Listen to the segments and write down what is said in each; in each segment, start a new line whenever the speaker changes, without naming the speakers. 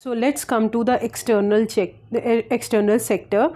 So let's come to the external sector,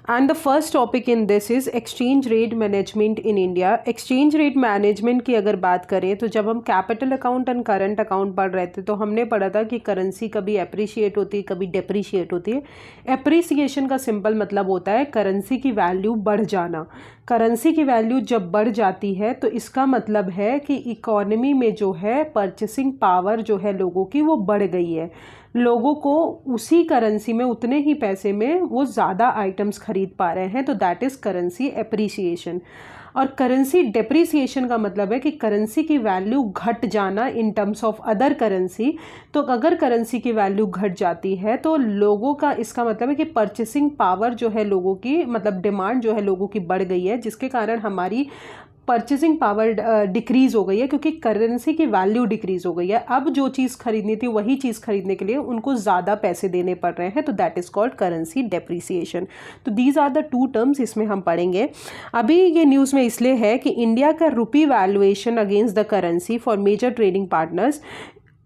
and the first topic in this is exchange rate management in India. Exchange rate management की अगर बात करें तो जब हम capital account and current account पढ़ रहे थे तो हमने पढ़ा था कि करेंसी कभी अप्रिशिएट होती है, कभी डेप्रिशिएट होती है। एप्रिसिएशन का सिंपल मतलब होता है करेंसी की वैल्यू बढ़ जाना। करेंसी की वैल्यू जब बढ़ जाती है तो इसका मतलब है कि इकोनॉमी में जो है परचेसिंग पावर जो है लोगों की वो बढ़ गई है। लोगों को उसी करेंसी में उतने ही पैसे में वो ज़्यादा आइटम्स खरीद पा रहे हैं, तो दैट इज़ करेंसी एप्रिसिएशन। और करेंसी डेप्रिसिएशन का मतलब है कि करेंसी की वैल्यू घट जाना in terms of other currency. तो अगर करेंसी की वैल्यू घट जाती है तो लोगों का, इसका मतलब है कि परचेसिंग पावर जो है लोगों की, मतलब डिमांड जो है लोगों की बढ़ गई है, जिसके कारण हमारी परचेसिंग पावर डिक्रीज़ हो गई है, क्योंकि करेंसी की वैल्यू डिक्रीज़ हो गई है। अब जो चीज़ खरीदनी थी वही चीज़ खरीदने के लिए उनको ज़्यादा पैसे देने पड़ रहे हैं, तो that is called currency depreciation. तो these are the two terms इसमें हम पढ़ेंगे। अभी ये न्यूज़ में इसलिए है कि इंडिया का rupee valuation against the currency for major trading partners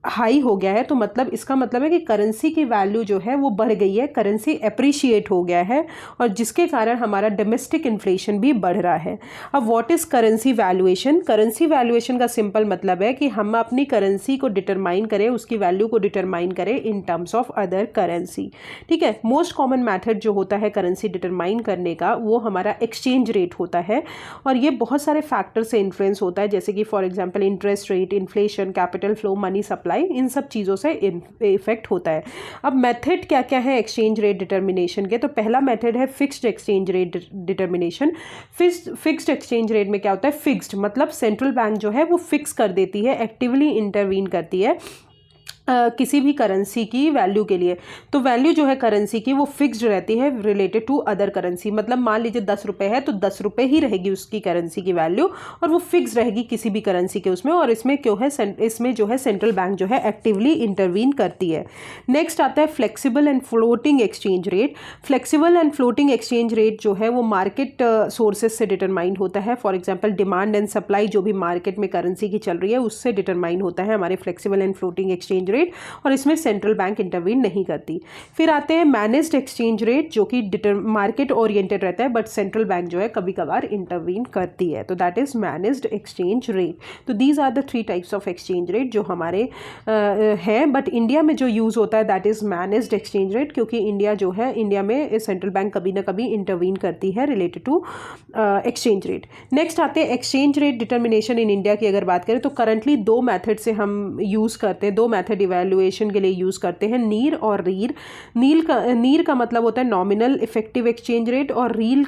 high हो गया है। तो मतलब इसका मतलब है कि करेंसी की वैल्यू जो है वो बढ़ गई है, करेंसी एप्रिशिएट हो गया है, और जिसके कारण हमारा डोमेस्टिक इन्फ्लेशन भी बढ़ रहा है। अब what is currency valuation? Currency valuation का सिंपल मतलब है कि हम अपनी करेंसी को डिटरमाइन करें, उसकी वैल्यू को डिटरमाइन करें in terms of other currency. ठीक है। मोस्ट कॉमन मैथड जो होता है करेंसी डिटरमाइन करने का वो हमारा एक्सचेंज रेट होता है, और ये बहुत सारे फैक्टर से इन्फ्लुएंस होता है, जैसे कि for example interest rate, inflation, capital flow, money supply, इन सब चीज़ों से इफेक्ट होता है। अब मेथड क्या क्या है एक्सचेंज रेट डिटर्मिनेशन के? तो पहला मेथड है fixed exchange rate determination. Fixed exchange rate में क्या होता है? फिक्स्ड मतलब सेंट्रल बैंक जो है वो फिक्स कर देती है, एक्टिवली इंटरवीन करती है किसी भी करेंसी की वैल्यू के लिए। तो वैल्यू जो है करेंसी की वो फिक्स्ड रहती है रिलेटेड टू अदर करेंसी। मतलब मान लीजिए 10 रुपये है तो 10 रुपये ही रहेगी उसकी करेंसी की वैल्यू, और वो फिक्स रहेगी किसी भी करेंसी के उसमें। और इसमें क्यों है, इसमें जो है सेंट्रल बैंक जो है एक्टिवली इंटरवीन करती है। नेक्स्ट आता है flexible and floating exchange rate. Flexible and floating exchange rate जो है वो मार्केट सोर्सेज से डिटरमाइन होता है। For example demand and supply जो भी मार्केट में करेंसी की चल रही है उससे डिटरमाइन होता है हमारे flexible and floating exchange rate, और इसमें सेंट्रल बैंक इंटरवीन नहीं करती। फिर आते हैं मैनेज्ड एक्सचेंज रेट, जो कि मार्केट ओरिएंटेड रहता है, बट सेंट्रल बैंक जो है कभी कभार इंटरवीन करती है, तो that is managed exchange rate. तो these are the 3 types of exchange rate जो हमारे हैं, बट इंडिया में जो यूज़ होता है that is managed exchange rate, क्योंकि इंडिया में सेंट्रल बैंक कभी ना कभी इंटरवीन करती है related to exchange rate. Next आते हैं exchange rate determination in India की अगर बात करें तो करंटली 2 मैथड से हम यूज़ करते हैं, 2 मैथड इवैल्यूएशन के लिए यूज़ करते हैं, नीर और रीर। नीर का मतलब होता है नॉमिनल इफेक्टिव एक्सचेंज रेट, और रीर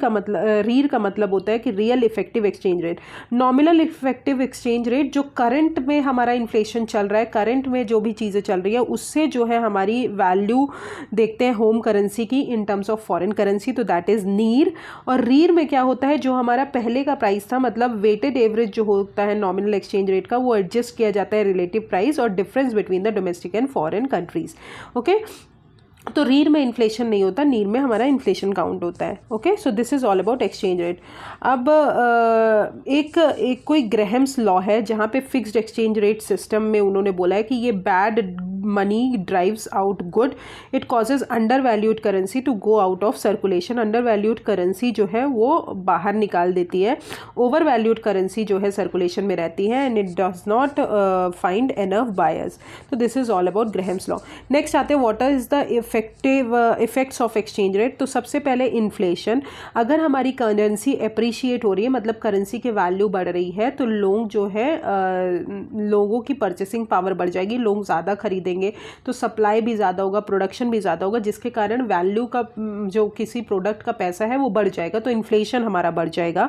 का मतलब होता है कि real effective exchange rate. Nominal effective exchange rate जो करंट में हमारा इन्फ्लेशन चल रहा है, करंट में जो भी चीज़ें चल रही है उससे जो है हमारी वैल्यू देखते हैं होम करेंसी की in terms of foreign currency, तो दैट इज़ नीर। और रीर में क्या होता है, जो हमारा पहले का प्राइस था, मतलब वेटेड एवरेज जो होता है नॉमिनल एक्सचेंज रेट का, वो एडजस्ट किया जाता है रिलेटिव प्राइस और difference between the domestic and foreign countries. Okay, तो रीर में इन्फ्लेशन नहीं होता, नीर में हमारा इन्फ्लेशन काउंट होता है। Okay, so this is all about exchange rate. अब एक कोई ग्रेहम्स लॉ है जहाँ पे फिक्स्ड एक्सचेंज रेट सिस्टम में उन्होंने बोला है कि ये bad money drives out good, it causes undervalued currency to go out of circulation. Undervalued currency जो है वो बाहर निकाल देती है, ओवर वैल्यूड करेंसी जो है सर्कुलेशन में रहती है, and it does not find enough buyers. तो this is all about Gresham's law. Next आते हैं what is the effects of exchange rate. तो सबसे पहले इन्फ्लेशन। अगर हमारी करेंसी एप्रिशिएट हो रही है, मतलब करेंसी की वैल्यू बढ़ रही है, तो लोग जो है लोगों की परचेसिंग पावर बढ़ जाएगी, लोग ज़्यादा खरीदेंगे, तो सप्लाई भी ज़्यादा होगा, प्रोडक्शन भी ज़्यादा होगा, जिसके कारण वैल्यू का जो किसी प्रोडक्ट का पैसा है वो बढ़ जाएगा, तो इन्फ्लेशन हमारा बढ़ जाएगा।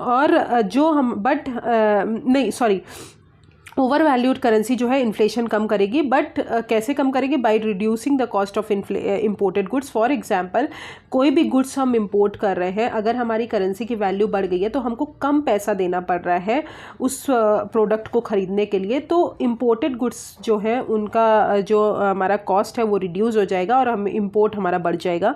और जो हम ओवर वैल्यूड करेंसी जो है इन्फ्लेशन कम करेगी, बट कैसे कम करेगी? By reducing the cost of imported goods. For example कोई भी गुड्स हम इंपोर्ट कर रहे हैं, अगर हमारी करेंसी की वैल्यू बढ़ गई है तो हमको कम पैसा देना पड़ रहा है उस प्रोडक्ट को ख़रीदने के लिए, तो इम्पोर्टेड गुड्स जो है उनका जो हमारा कॉस्ट है वो रिड्यूस हो जाएगा और हम इम्पोर्ट हमारा बढ़ जाएगा।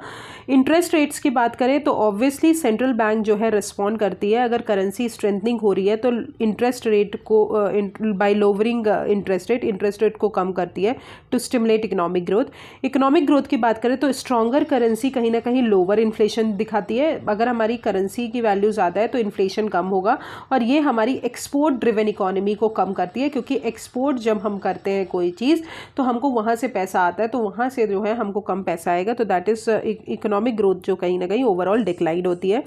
इंटरेस्ट रेट्स की बात करें तो ऑब्वियसली सेंट्रल बैंक जो है रिस्पॉन्ड करती है, अगर करेंसी स्ट्रेंथनिंग हो रही है तो इंटरेस्ट रेट को by by lowering interest rate को कम करती है टू स्टिमुलेट इकोनॉमिक ग्रोथ की बात करें तो स्ट्रॉन्गर करेंसी कहीं ना कहीं लोअर इन्फ्लेशन दिखाती है। अगर हमारी करेंसी की वैल्यू ज़्यादा है तो इन्फ्लेशन कम होगा, और ये हमारी एक्सपोर्ट ड्रिवन इकोनॉमी को कम करती है, क्योंकि एक्सपोर्ट जब हम करते हैं कोई चीज़ तो हमको वहाँ से पैसा आता है, तो वहाँ से जो है हमको कम पैसा आएगा, तो दैट इज़ इकोनॉमिक ग्रोथ जो कहीं ना कहीं ओवरऑल डिक्लाइन होती है।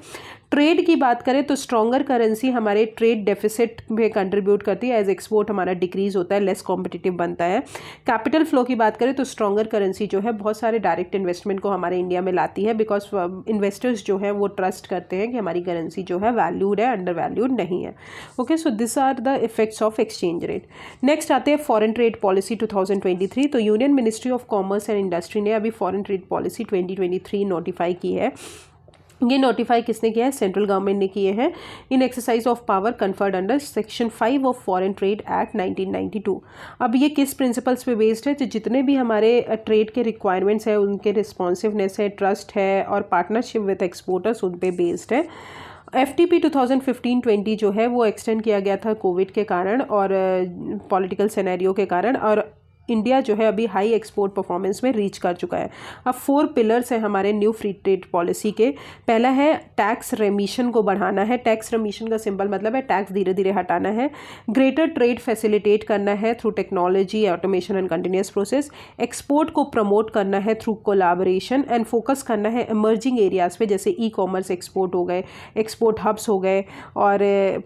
ट्रेड की बात करें तो स्ट्रॉन्गर करेंसी हमारे ट्रेड डेफिसिट में कंट्रीब्यूट करती है, एज एक्सपोर्ट हमारा डिक्रीज होता है, लेस कॉम्पिटिटिव बनता है। कैपिटल फ्लो की बात करें तो स्ट्रॉन्गर करेंसी जो है बहुत सारे डायरेक्ट इन्वेस्टमेंट को हमारे इंडिया में लाती है, बिकॉज इन्वेस्टर्स जो है वो ट्रस्ट करते हैं कि हमारी करेंसी जो है वैल्यूड है, अंडर वैल्यूड नहीं है। Okay, so this are the effects of exchange rate. Next आते हैं फॉरेन ट्रेड पॉलिसी 2023। तो union ministry of commerce and industry ने अभी फॉरेन ट्रेड पॉलिसी 2023 नोटिफाई की है। ये नोटिफाई किसने किया है? सेंट्रल गवर्नमेंट ने किए हैं in exercise of power conferred under section 5 of foreign trade act 1992। अब ये किस प्रिंसिपल्स पे बेस्ड है? तो जितने भी हमारे ट्रेड के रिक्वायरमेंट्स हैं, उनके रिस्पॉन्सिवनेस है, ट्रस्ट है और पार्टनरशिप विद एक्सपोर्टर्स, उन पे बेस्ड है। FTP 2015-20 जो है वो एक्सटेंड किया गया था कोविड के कारण और पॉलिटिकल सिनेरियो के कारण, और इंडिया जो है अभी हाई एक्सपोर्ट परफॉर्मेंस में रीच कर चुका है। अब 4 पिलर्स हैं हमारे न्यू फ्री ट्रेड पॉलिसी के। पहला है टैक्स रेमिशन को बढ़ाना है। टैक्स रेमिशन का सिंपल मतलब है टैक्स धीरे धीरे हटाना है। ग्रेटर ट्रेड फैसिलिटेट करना है through technology, automation and continuous process. Export को प्रमोट करना है थ्रू कोलाबोरेशन एंड फोकस करना है इमर्जिंग एरियाज़ पे, जैसे ई-कॉमर्स एक्सपोर्ट हो गए, एक्सपोर्ट हब्स हो गए और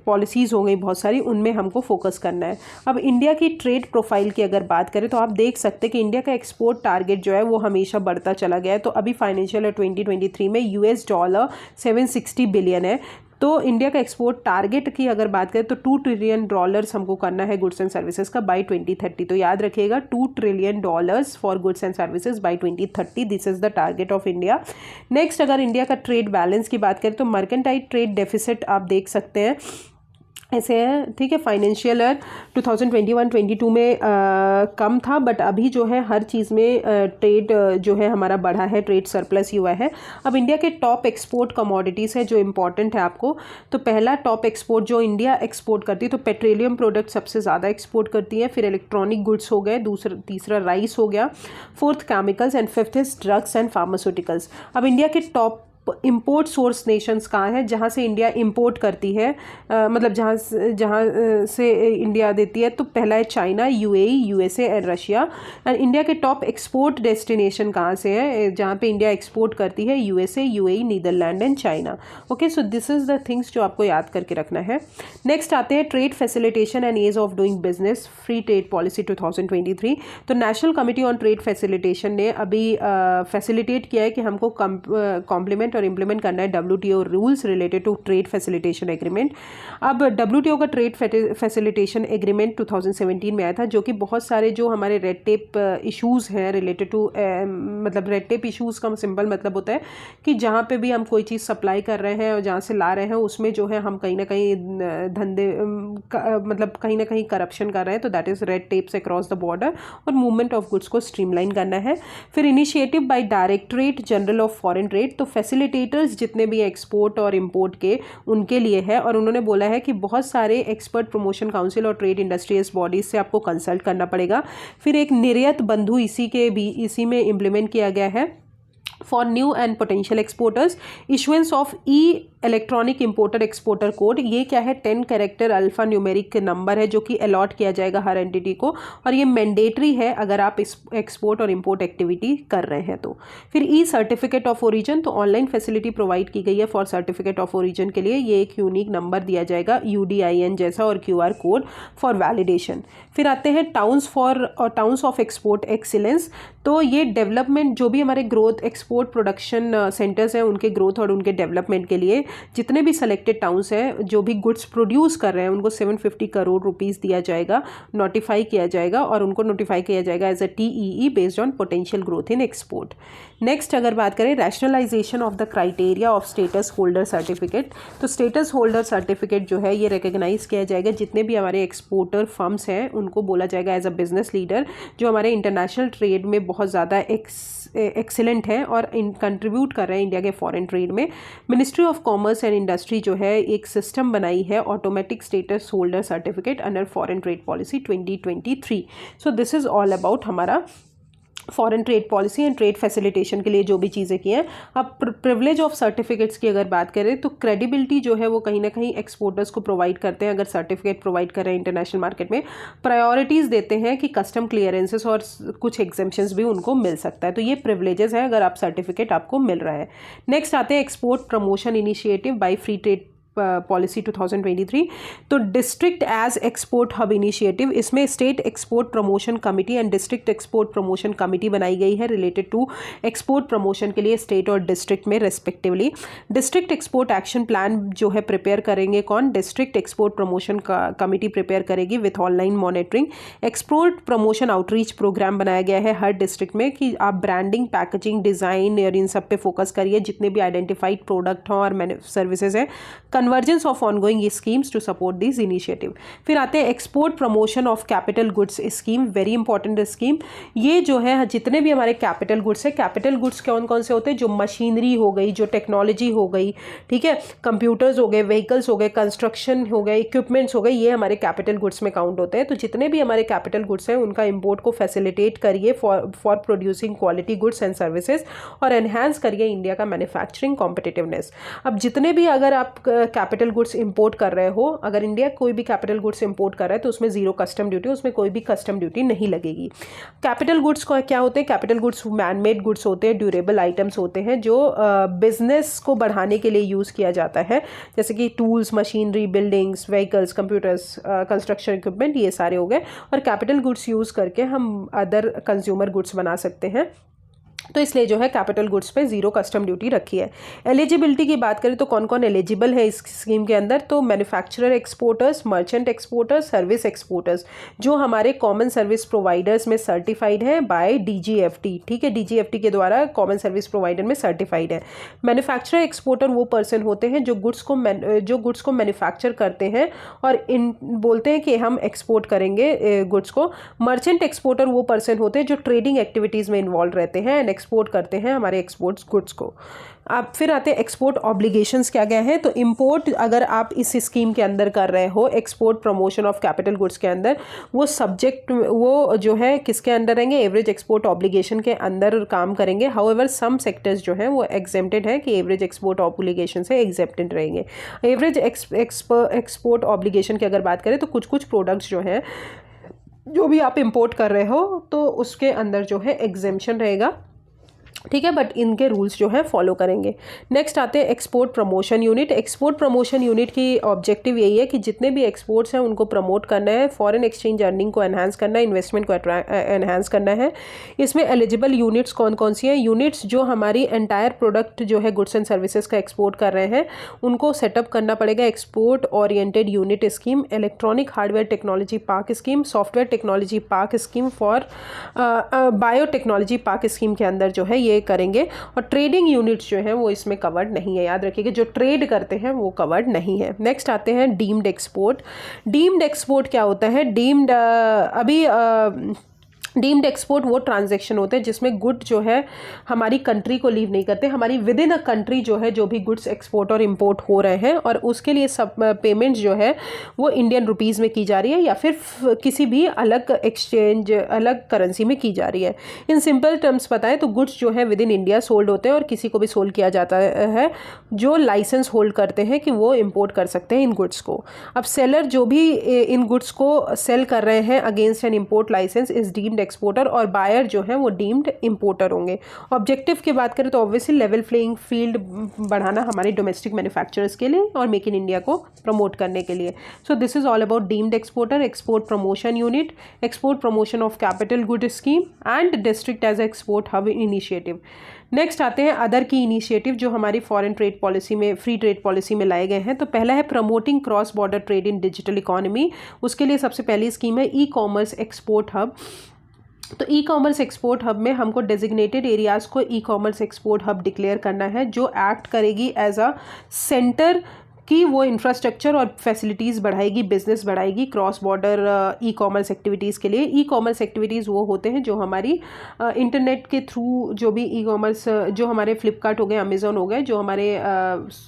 पॉलिसीज़ हो गई बहुत सारी, उनमें हमको फोकस करना है। अब इंडिया की ट्रेड प्रोफाइल की अगर बात करें तो आप देख सकते हैं कि इंडिया का एक्सपोर्ट टारगेट जो है वो हमेशा बढ़ता चला गया है। तो अभी फाइनेंशियल ईयर 2023 में $760 बिलियन है। तो इंडिया का एक्सपोर्ट टारगेट की अगर बात करें तो $2 ट्रिलियन हमको करना है गुड्स एंड सर्विसेज का बाय 2030। तो याद रखिएगा $2 trillion for goods and services by 2030, this is the target of India. Next अगर इंडिया का ट्रेड बैलेंस की बात करें तो मर्केंटाइल ट्रेड डेफिसिट आप देख सकते हैं ऐसे है, ठीक है। फाइनेंशियल ईयर 2021-22 में कम था, बट अभी जो है हर चीज़ में ट्रेड जो है हमारा बढ़ा है, ट्रेड सरप्लस ही हुआ है। अब इंडिया के टॉप एक्सपोर्ट कमोडिटीज़ है जो इम्पॉर्टेंट है आपको। तो पहला टॉप एक्सपोर्ट जो इंडिया एक्सपोर्ट करती है, तो पेट्रोलियम प्रोडक्ट सबसे ज़्यादा एक्सपोर्ट करती है, फिर इलेक्ट्रॉनिक गुड्स हो गए, तीसरा राइस हो गया, fourth chemicals and fifth is drugs and pharmaceuticals. अब इंडिया के टॉप इंपोर्ट सोर्स नेशंस कहाँ है जहाँ से इंडिया इंपोर्ट करती है, मतलब जहाँ से इंडिया देती है? तो पहला है China, UAE, USA and Russia. And India के टॉप एक्सपोर्ट डेस्टिनेशन कहाँ से है जहाँ पे इंडिया एक्सपोर्ट करती है? USA, UAE, Netherland and China. Okay, so this is the things जो आपको याद करके रखना है। नेक्स्ट आते हैं trade facilitation and ease of doing business, free trade policy 2023। तो national committee on trade facilitation ने अभी फैसिलिटेट किया है कि हमको कॉम्प्लीमेंट और इम्प्लीमेंट करना है WTO rules related to trade facilitation agreement. अब WTO का ट्रेड फैसिलिटेशन एग्रीमेंट 2017 में आया था, जो कि बहुत सारे जो हमारे रेड टेप इश्यूज़ हैं रिलेटेड टू, मतलब रेड टेप इश्यूज़ का सिंपल मतलब होता है कि जहाँ पे भी हम कोई चीज़ सप्लाई कर रहे हैं और जहाँ से ला रहे हैं उसमें जो है हम कहीं ना कहीं धंधे मतलब कहीं ना कहीं करप्शन कर रहे हैं, तो that is red tapes across the border, और मूवमेंट ऑफ गुड्स को स्ट्रीमलाइन करना है। फिर initiative by directorate general of foreign trade, तो फैसिलिटेटर्स जितने भी एक्सपोर्ट और इंपोर्ट के उनके लिए है, और उन्होंने बोला है कि बहुत सारे एक्सपर्ट प्रमोशन काउंसिल और ट्रेड इंडस्ट्रीज बॉडीज से आपको कंसल्ट करना पड़ेगा। फिर एक निर्यात बंधु इसी में इम्प्लीमेंट किया गया है for new and potential exporters. Issuance of electronic importer exporter code, ये क्या है? 10 कैरेक्टर अल्फा न्यूमेरिक नंबर है जो कि अलॉट किया जाएगा हर एंटिटी को, और ये मैंडेटरी है अगर आप एक्सपोर्ट और इंपोर्ट एक्टिविटी कर रहे हैं तो। फिर सर्टिफिकेट ऑफ ओरिजिन, तो ऑनलाइन फैसिलिटी प्रोवाइड की गई है फॉर सर्टिफिकेट ऑफ ओरिजिन के लिए, ये एक यूनिक नंबर दिया जाएगा UDIN जैसा और QR कोड फॉर वैलिडेशन। फिर आते हैं टाउन्स ऑफ एक्सपोर्ट एक्सीलेंस, तो ये डेवलपमेंट जो भी हमारे ग्रोथ एक्सपोर्ट प्रोडक्शन सेंटर्स हैं उनके ग्रोथ और उनके डेवलपमेंट के लिए जितने भी सेलेक्टेड टाउन्स हैं जो भी गुड्स प्रोड्यूस कर रहे हैं उनको 750 करोड़ रुपीस दिया जाएगा, नोटिफाई किया जाएगा, और उनको नोटिफाई किया जाएगा as a TEE based on potential growth in export. Next अगर बात करें rationalisation of the criteria of status holder certificate, तो स्टेटस होल्डर सर्टिफिकेट जो है ये रिकग्नाइज किया जाएगा जितने भी हमारे एक्सपोर्टर फर्म्स हैं उनको बोला जाएगा एज अ बिजनेस लीडर जो हमारे इंटरनेशनल ट्रेड में बहुत ज़्यादा एक्सीलेंट है हैं और कंट्रीब्यूट कर रहे हैं इंडिया के फॉरेन ट्रेड में। Ministry of commerce and industry जो है एक सिस्टम बनाई है automatic status holder certificate under foreign trade policy 2023। So this is all about हमारा foreign trade policy and trade facilitation के लिए जो भी चीज़ें की हैं। अब प्रिविलेज ऑफ सर्टिफिकेट्स की अगर बात करें तो क्रेडिबिलिटी जो है वो कहीं ना कहीं एक्सपोर्टर्स को प्रोवाइड करते हैं। अगर सर्टिफिकेट प्रोवाइड कर रहे हैं इंटरनेशनल मार्केट में, प्रायोरिटीज़ देते हैं कि कस्टम क्लियरेंसेस और कुछ एग्जेम्पशंस भी उनको मिल सकता है। तो ये प्रिविलेजेस है अगर आप सर्टिफिकेट आपको मिल रहा है। नेक्स्ट आते हैं export promotion initiative by free trade policy 2023। तो district as export hub initiative, इसमें state export promotion committee and district export promotion committee बनाई गई है रिलेटेड टू एक्सपोर्ट प्रमोशन के लिए स्टेट और डिस्ट्रिक्ट में respectively. District export action plan जो है प्रिपेयर करेंगे कौन? District export promotion committee prepare करेगी with online monitoring. Export promotion outreach programme बनाया गया है हर डिस्ट्रिक्ट में कि आप ब्रांडिंग, पैकेजिंग, डिज़ाइन और इन सब पे फोकस करिए, जितने भी आइडेंटिफाइड प्रोडक्ट हों और सर्विसेज हैं। Convergence of ongoing schemes to support this initiative. फिर आते हैं export promotion of capital goods scheme, very important scheme. ये जो है जितने भी हमारे कैपिटल गुड्स है, कैपिटल गुड्स कौन कौन से होते हैं? जो मशीनरी हो गई, जो टेक्नोलॉजी हो गई, ठीक है, कंप्यूटर्स हो गए, व्हीकल्स हो गए, कंस्ट्रक्शन हो गए, इक्विपमेंट्स हो गए, ये हमारे कैपिटल गुड्स में काउंट होते हैं। तो जितने भी हमारे कैपिटल गुड्स हैं उनका इंपोर्ट को फैसिलिटेट करिए for producing quality goods and services और एनहांस करिए इंडिया का मैन्युफैक्चरिंग कॉम्पिटिटिवनेस। अब जितने भी अगर आप कैपिटल गुड्स इंपोर्ट कर रहे हो, अगर इंडिया कोई भी कैपिटल गुड्स इंपोर्ट कर रहा है तो उसमें जीरो कस्टम ड्यूटी, उसमें कोई भी कस्टम ड्यूटी नहीं लगेगी। कैपिटल गुड्स को क्या होते हैं? कैपिटल गुड्स मैनमेड गुड्स होते हैं, ड्यूरेबल आइटम्स होते हैं जो बिजनेस को बढ़ाने के लिए यूज़ किया जाता है, जैसे कि tools, machinery, buildings, vehicles, computers, construction equipment, ये सारे हो गए। और कैपिटल गुड्स यूज़ करके हम अदर कंज्यूमर गुड्स बना सकते हैं, तो इसलिए जो है कैपिटल गुड्स पे जीरो कस्टम ड्यूटी रखी है। एलिजिबिलिटी की बात करें तो कौन कौन एलिजिबल है इस स्कीम के अंदर? तो manufacturer exporters, merchant exporters, service exporters जो हमारे कॉमन सर्विस प्रोवाइडर्स में सर्टिफाइड है बाय DGFT, ठीक है, DGFT के द्वारा कॉमन सर्विस प्रोवाइडर में सर्टिफाइड है। मैन्युफैक्चरर एक्सपोर्टर वो पर्सन होते हैं जो गुड्स को मैन्युफैक्चर करते हैं और बोलते हैं कि हम एक्सपोर्ट करेंगे गुड्स को। मर्चेंट एक्सपोर्टर वो पर्सन होते हैं जो ट्रेडिंग एक्टिविटीज़ में इन्वॉल्व रहते हैं, एक्सपोर्ट करते हैं हमारे एक्सपोर्ट्स गुड्स को। अब फिर आते हैं एक्सपोर्ट ऑब्लिगेशंस क्या क्या है? तो इंपोर्ट अगर आप इस स्कीम के अंदर कर रहे हो, export promotion of capital goods के अंदर, वो सब्जेक्ट वो जो है किसके अंदर रहेंगे? एवरेज एक्सपोर्ट ऑब्लिगेशन के अंदर काम करेंगे। हाउएवर सम सेक्टर्स जो हैं वो एग्जेम्प्टेड है कि एवरेज एक्सपोर्ट ऑब्लिगेशन से एग्जेम्प्टेड रहेंगे। एवरेज एक्सपोर्ट ऑब्लिगेशन की अगर बात करें तो कुछ कुछ प्रोडक्ट्स जो हैं जो भी आप इंपोर्ट कर रहे हो तो उसके अंदर जो है एग्जेम्पशन रहेगा, ठीक है, बट इनके रूल्स जो है फॉलो करेंगे। नेक्स्ट आते हैं export promotion unit. Export promotion unit की ऑब्जेक्टिव यही है कि जितने भी एक्सपोर्ट्स हैं उनको प्रमोट करना है, फॉरेन एक्सचेंज अर्निंग को एनहांस करना है, इन्वेस्टमेंट को एनहांस करना है। इसमें एलिजिबल यूनिट्स कौन कौन सी हैं? यूनिट्स जो हमारी एंटायर प्रोडक्ट जो है गुड्स एंड सर्विसेज का एक्सपोर्ट कर रहे हैं उनको सेटअप करना पड़ेगा export oriented unit scheme, electronic hardware technology park scheme, software technology park scheme for biotechnology park scheme के अंदर जो है ये करेंगे। और ट्रेडिंग यूनिट्स जो हैं वो इसमें कवर्ड नहीं है, याद रखिएगा, जो ट्रेड करते हैं वो कवर्ड नहीं है। नेक्स्ट आते हैं डीम्ड एक्सपोर्ट। डीम्ड एक्सपोर्ट क्या होता है? डीम्ड एक्सपोर्ट वो ट्रांजैक्शन होते हैं जिसमें गुड जो है हमारी कंट्री को लीव नहीं करते, हमारी विद इन अ कंट्री जो है जो भी गुड्स एक्सपोर्ट और इंपोर्ट हो रहे हैं और उसके लिए सब पेमेंट्स जो है वो इंडियन रुपीज़ में की जा रही है या फिर किसी भी अलग एक्सचेंज, अलग करेंसी में की जा रही है। इन सिंपल टर्म्स बताएं तो गुड्स जो है विद इन इंडिया सोल्ड होते हैं और किसी को भी सोल्ड किया जाता है जो लाइसेंस होल्ड करते हैं कि वो इम्पोर्ट कर सकते हैं इन गुड्स को। अब सेलर जो भी इन गुड्स को सेल कर रहे हैं against an import licence is deemed exporter और बायर जो है वो डीम्ड इंपोर्टर होंगे। ऑब्जेक्टिव की बात करें तो ऑब्वियसली लेवल प्लेइंग फील्ड बढ़ाना हमारे डोमेस्टिक मैन्युफैक्चरर्स के लिए और मेक इन इंडिया को प्रमोट करने के लिए। So this is all about deemed exporter, export promotion unit, export promotion of capital good scheme and district as export hub initiative. Next आते हैं अदर की इनिशिएटिव जो हमारी फॉरेन ट्रेड पॉलिसी में, free trade policy में लाए गए हैं। तो पहला है promoting cross border trade in digital economy. उसके लिए सबसे पहली स्कीम है ई कॉमर्स एक्सपोर्ट हब। तो ई कॉमर्स एक्सपोर्ट हब में हमको डेजिग्नेटेड एरियाज़ को ई कॉमर्स एक्सपोर्ट हब डिक्लेयर करना है जो एक्ट करेगी एज अ सेंटर कि वो इंफ्रास्ट्रक्चर और फैसिलिटीज़ बढ़ाएगी, बिजनेस बढ़ाएगी cross border e commerce activities के लिए। ई कॉमर्स एक्टिविटीज़ वो होते हैं जो हमारी इंटरनेट के थ्रू जो भी ई कॉमर्स, जो हमारे फ्लिपकार्ट हो गए, अमेज़ॉन हो गए, जो हमारे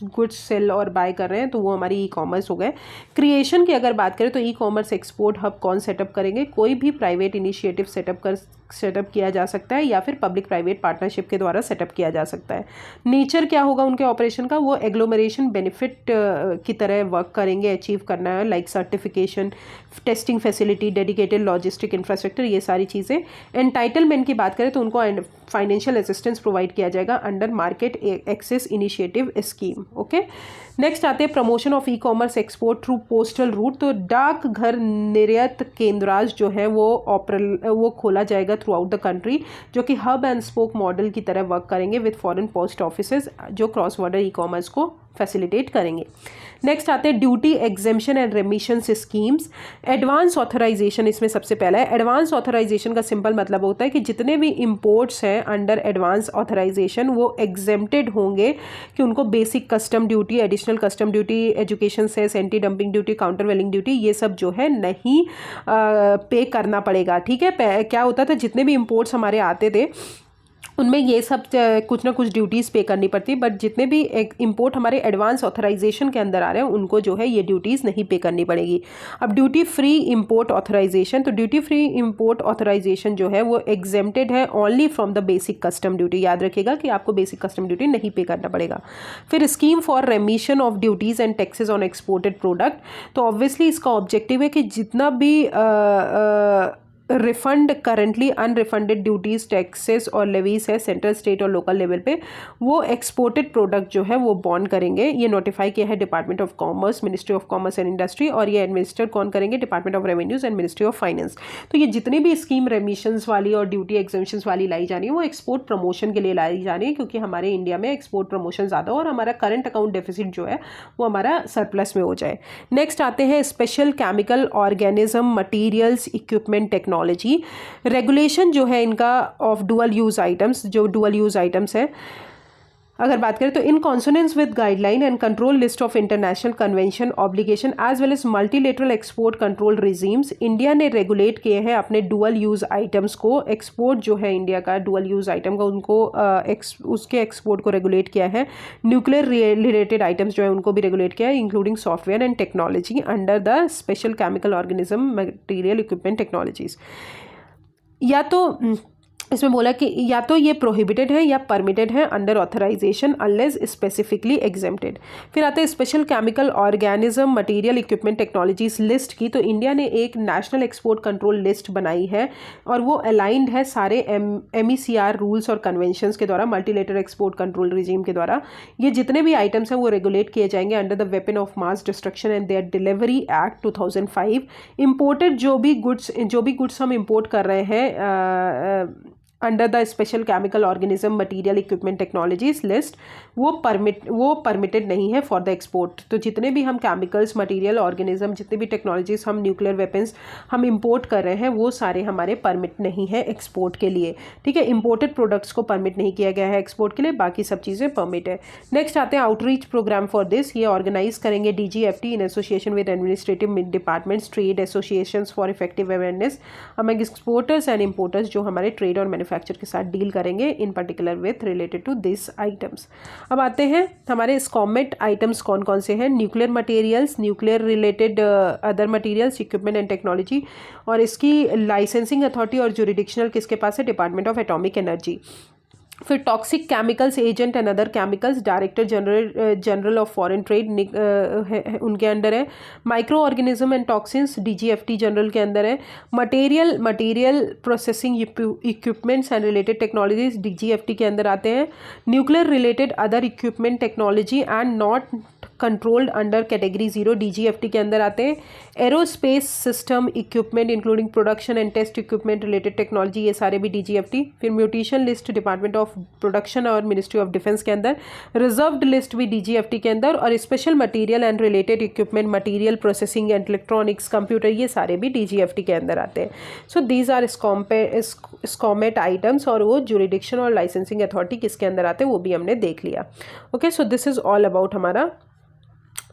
गुड्स सेल और बाय कर रहे हैं, तो वो हमारी ई कॉमर्स हो गए। क्रिएशन की अगर बात करें तो ई कॉमर्स एक्सपोर्ट हब कौन सेटअप करेंगे? कोई भी प्राइवेट इनिशिएटिव सेटअप किया जा सकता है या फिर पब्लिक प्राइवेट पार्टनरशिप के द्वारा सेटअप किया जा सकता है। नेचर क्या होगा उनके ऑपरेशन का? वो एग्लोमरेशन बेनिफिट की तरह वर्क करेंगे, अचीव करना है, like certification, testing facility, dedicated logistic infrastructure, ये सारी चीज़ें। एंटाइटलमेंट की बात करें तो उनको फाइनेंशियल असिस्टेंस प्रोवाइड किया जाएगा under market access initiative scheme. Okay, next आते हैं promotion of e commerce export through postal route. तो डाक घर निर्यात केंद्राज जो है वो खोला जाएगा थ्रू आउट द कंट्री, जो कि हब एंड स्पोक मॉडल की तरह वर्क करेंगे विद फॉरेन पोस्ट ऑफिसेज, जो क्रॉस बॉर्डर ई कॉमर्स को फैसिलिटेट करेंगे। नेक्स्ट आते हैं duty exemption and remission schemes. Advance authorisation इसमें सबसे पहला है। एडवांस ऑथराइजेशन का सिंपल मतलब होता है कि जितने भी इंपोर्ट्स हैं अंडर एडवांस ऑथराइजेशन वो एग्जेम्प्टेड होंगे, कि उनको basic custom duty, additional custom duty, education cess, anti dumping duty, countervailing duty, ये सब जो है नहीं पे करना पड़ेगा। ठीक है, क्या होता था, जितने भी इंपोर्ट्स हमारे आते थे उनमें ये सब कुछ ना कुछ ड्यूटीज़ पे करनी पड़ती, बट जितने भी इंपोर्ट हमारे एडवांस ऑथराइजेशन के अंदर आ रहे हैं उनको जो है ये ड्यूटीज़ नहीं पे करनी पड़ेगी। अब ड्यूटी फ्री इंपोर्ट ऑथराइजेशन, तो ड्यूटी फ्री इंपोर्ट ऑथराइजेशन जो है वो एग्जेम्प्टेड है only from the basic custom duty. याद रखिएगा कि आपको बेसिक कस्टम ड्यूटी नहीं पे करना पड़ेगा। फिर scheme for रेमिशन of duties and taxes on exported product, तो ऑब्वियसली इसका ऑब्जेक्टिव है कि जितना भी रिफंड करंटली अनरिफंडेड ड्यूटीज़, टैक्सेस और लेवीज है सेंट्रल, स्टेट और लोकल लेवल पे, वो एक्सपोर्टेड प्रोडक्ट जो है वो बॉन्ड करेंगे। ये नोटिफाई किया है department of commerce, ministry of commerce and industry, और ये एडमिनिस्टर कौन करेंगे? Department of revenues and ministry of finance. तो ये जितनी भी स्कीम रेमिशंस वाली और ड्यूटी एग्जेम्पशंस वाली लाई जानी है वो एक्सपोर्ट प्रमोशन के लिए लाई जानी है, क्योंकि हमारे इंडिया में एक्सपोर्ट प्रमोशन ज़्यादा हो और हमारा करंट अकाउंट डेफिसिट जो है वो हमारा सरप्लस में हो जाए। नेक्स्ट आते हैं special chemical organism materials equipment technology. Regulation जो है इनका ऑफ डुअल यूज़ आइटम्स, जो डुअल यूज़ आइटम्स है अगर बात करें तो in consonance with guideline and control list of international convention obligation as well as multilateral export control regimes, India ने रेगुलेट किए हैं अपने डुअल यूज़ आइटम्स को। एक्सपोर्ट जो है इंडिया का डुअल यूज़ आइटम का, उनको उसके एक्सपोर्ट को रेगुलेट किया है। न्यूक्लियर रिलेटेड आइटम्स जो है उनको भी रेगुलेट किया है, including software and technology under the special chemical organism material equipment technologies. या तो इसमें बोला कि या तो ये प्रोहिबिटेड है या परमिटेड है under authorisation unless specifically exempted. फिर आते हैं special chemical organism material equipment technologies list की। तो इंडिया ने एक नेशनल एक्सपोर्ट कंट्रोल लिस्ट बनाई है और वो अलाइंड है सारे MECR रूल्स और कन्वेंशंस के द्वारा, मल्टीलेटरल एक्सपोर्ट कंट्रोल रिजीम के द्वारा। ये जितने भी आइटम्स हैं वो रेगुलेट किए जाएंगे under the weapon of mass destruction and there delivery act 2005। Imported जो भी गुड्स हम इम्पोर्ट कर रहे हैं under the special chemical organism material equipment technologies list, वो परमिटेड नहीं है फॉर द एक्सपोर्ट। तो जितने भी हम केमिकल्स, मटीरियल, ऑर्गेनिज्म, जितने भी टेक्नोलॉजीज हम न्यूक्लियर वेपन्स हम इंपोर्ट कर रहे हैं वो सारे हमारे परमिट नहीं है एक्सपोर्ट के लिए। ठीक है, इंपोर्टेड प्रोडक्ट्स को परमिट नहीं किया गया है एक्सपोर्ट के लिए, बाकी सब चीज़ें परमिट है। नेक्स्ट आते हैं आउटरीच प्रोग्राम फॉर दिस। ये ऑर्गेनाइज करेंगे DGFT in association with administrative departments, trade associations for effective awareness among exporters and importers, जो हमारे ट्रेड और मैन्युफैक्चर के साथ डील करेंगे in particular with related to this items. अब आते हैं हमारे स्कॉमेट आइटम्स कौन कौन से हैं। Nuclear materials, nuclear related other materials, equipment and technology, और इसकी लाइसेंसिंग अथॉरिटी और जुरिडिक्शनल किसके पास है? Department of atomic energy. फिर toxic chemicals agent and other chemicals, director general of foreign trade उनके अंडर है। Micro organism and toxins DGFT general के अंदर है। Material processing equipments and related technologies DGFT के अंदर आते हैं। Nuclear related other equipment technology and not controlled under category 0 DGFT के अंदर आते हैं। Aerospace system equipment including production and test equipment related technology, ये सारे भी DGFT। फिर mutation list department of production और मिनिस्ट्री ऑफ डिफेंस के अंदर। रिजर्व्ड लिस्ट भी DGFT के अंदर, और special material and related equipment, material processing and electronics, computer, ये सारे भी DGFT के अंदर आते हैं। So these are SCOMET items, और वो जुरिडिक्शन और लाइसेंसिंग अथॉरिटी किसके अंदर आते हैं वो भी हमने देख लिया। Okay, so this is all about हमारा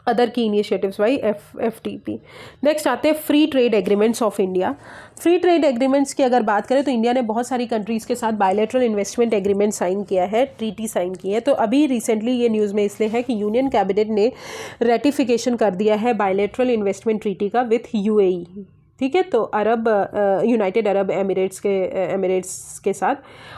अदर की इनिशिएटिव्स बाई FTP। नेक्स्ट आते हैं free trade agreements of India. Free trade agreements की अगर बात करें तो इंडिया ने बहुत सारी कंट्रीज़ के साथ बायलैटरल इन्वेस्टमेंट एग्रीमेंट साइन किया है, ट्रीटी साइन की है। तो अभी रिसेंटली ये न्यूज़ में इसलिए है कि यूनियन कैबिनेट ने रेटिफिकेशन कर दिया है बायलैटरल इन्वेस्टमेंट ट्रीटी का विथ UAE, ठीक है, तो यूनाइटेड अरब एमिरेट्स के साथ।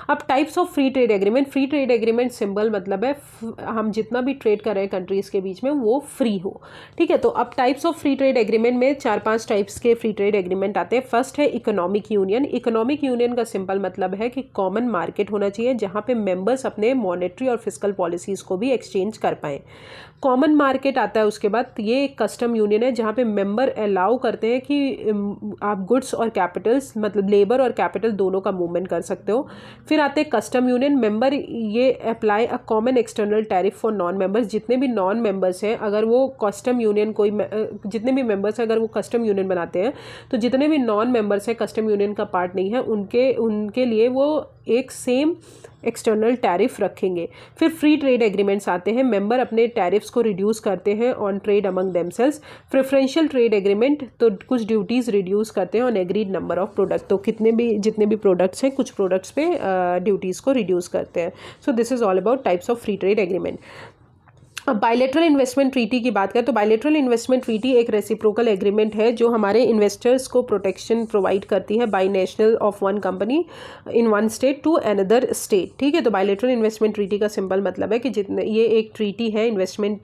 अब types of free trade agreement, free trade agreement symbol मतलब है हम जितना भी ट्रेड कर रहे हैं कंट्रीज़ के बीच में वो फ्री हो, ठीक है। तो अब types of free trade agreement में 4-5 टाइप्स के फ्री ट्रेड एग्रीमेंट आते हैं। फर्स्ट है इकोनॉमिक यूनियन। इकोनॉमिक यूनियन का सिंपल मतलब है कि कॉमन मार्केट होना चाहिए जहाँ पे मेंबर्स अपने मॉनेटरी और फिजिकल पॉलिसीज़ को भी एक्सचेंज कर पाएँ। कॉमन मार्केट आता है उसके बाद, ये एक कस्टम यूनियन है जहाँ पे मेंबर अलाउ करते हैं कि आप गुड्स और कैपिटल्स मतलब लेबर और कैपिटल दोनों का मूवमेंट कर सकते हो। फिर आते हैं कस्टम यूनियन। मेंबर ये apply a common external tariff for non members. जितने भी नॉन मेंबर्स हैं अगर वो कस्टम यूनियन जितने भी मेंबर्स हैं अगर वो कस्टम यूनियन बनाते हैं तो जितने भी नॉन मेंबर्स हैं कस्टम यूनियन का पार्ट नहीं है उनके लिए वो एक सेम एक्सटर्नल टैरिफ रखेंगे। फिर फ्री ट्रेड एग्रीमेंट्स आते हैं। मेंबर अपने टैरिफ्स को रिड्यूस करते हैं on trade among themselves. Preferential trade agreement तो कुछ ड्यूटीज़ रिड्यूस करते हैं on agreed number of product. तो जितने भी प्रोडक्ट्स हैं कुछ प्रोडक्ट्स पे ड्यूटीज़ को रिड्यूस करते हैं। So this is all about types of free trade agreement. अब बायलैटरल इन्वेस्टमेंट ट्रीटी की बात करें तो बायलैटरल इन्वेस्टमेंट ट्रीटी एक रेसिप्रोकल एग्रीमेंट है जो हमारे इन्वेस्टर्स को प्रोटेक्शन प्रोवाइड करती है by national of one company in one state to another state, ठीक है। तो बायलैटरल इन्वेस्टमेंट ट्रीटी का सिंपल मतलब है कि जितने ये एक ट्रीटी है, इन्वेस्टमेंट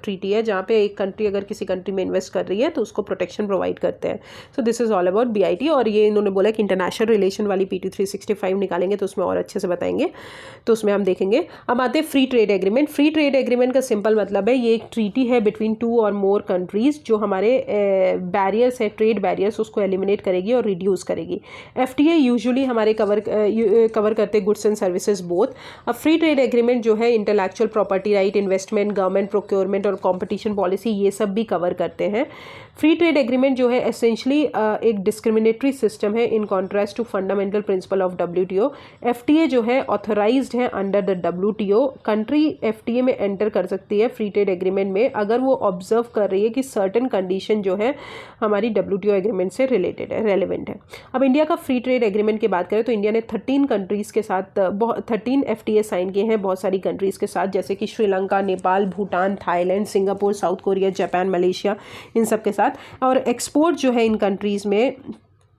ट्रीटी है जहाँ पे एक कंट्री अगर किसी कंट्री में इन्वेस्ट कर रही है तो उसको प्रोटेक्शन प्रोवाइड करते हैं। So this is all about BIT। और ये इन्होंने बोला कि इंटरनेशनल रिलेशन वाली PT 365 निकालेंगे तो उसमें और अच्छे से बताएंगे, तो उसमें हम देखेंगे। अब आते हैं free trade agreement. Free trade agreement का सिंपल मतलब है ये एक ट्रीटी है बिटवीन 2 और मोर कंट्रीज जो हमारे बैरियर्स है, ट्रेड बैरियर्स, उसको एलिमिनेट करेगी और रिड्यूस करेगी। FTA यूजुअली हमारे कवर करते गुड्स एंड सर्विसेज बोथ। अब फ्री ट्रेड एग्रीमेंट जो है intellectual property right, investment, government procurement और कॉम्पिटिशन पॉलिसी ये सब भी कवर करते हैं। फ्री ट्रेड एग्रीमेंट जो है एसेंशली एक डिस्क्रिमिनेटरी सिस्टम है in contrast to fundamental principle of WTO। FTA जो है ऑथराइज्ड है under the WTO। Country FTA में एंटर कर सकती है फ्री ट्रेड एग्रीमेंट में अगर वो ऑब्जर्व कर रही है कि सर्टेन कंडीशन जो है हमारी WTO एग्रीमेंट से रिलेटेड है, रेलिवेंट है। अब इंडिया का फ्री ट्रेड एग्रीमेंट की बात करें तो इंडिया ने 13 कंट्रीज़ के साथ 13 FTA साइन किए हैं बहुत सारी कंट्रीज़ के साथ, जैसे कि Sri Lanka, Nepal, Bhutan, Thailand, Singapore, south Korea, Japan, Malaysia, इन सब के साथ। और एक्सपोर्ट जो है इन कंट्रीज़ में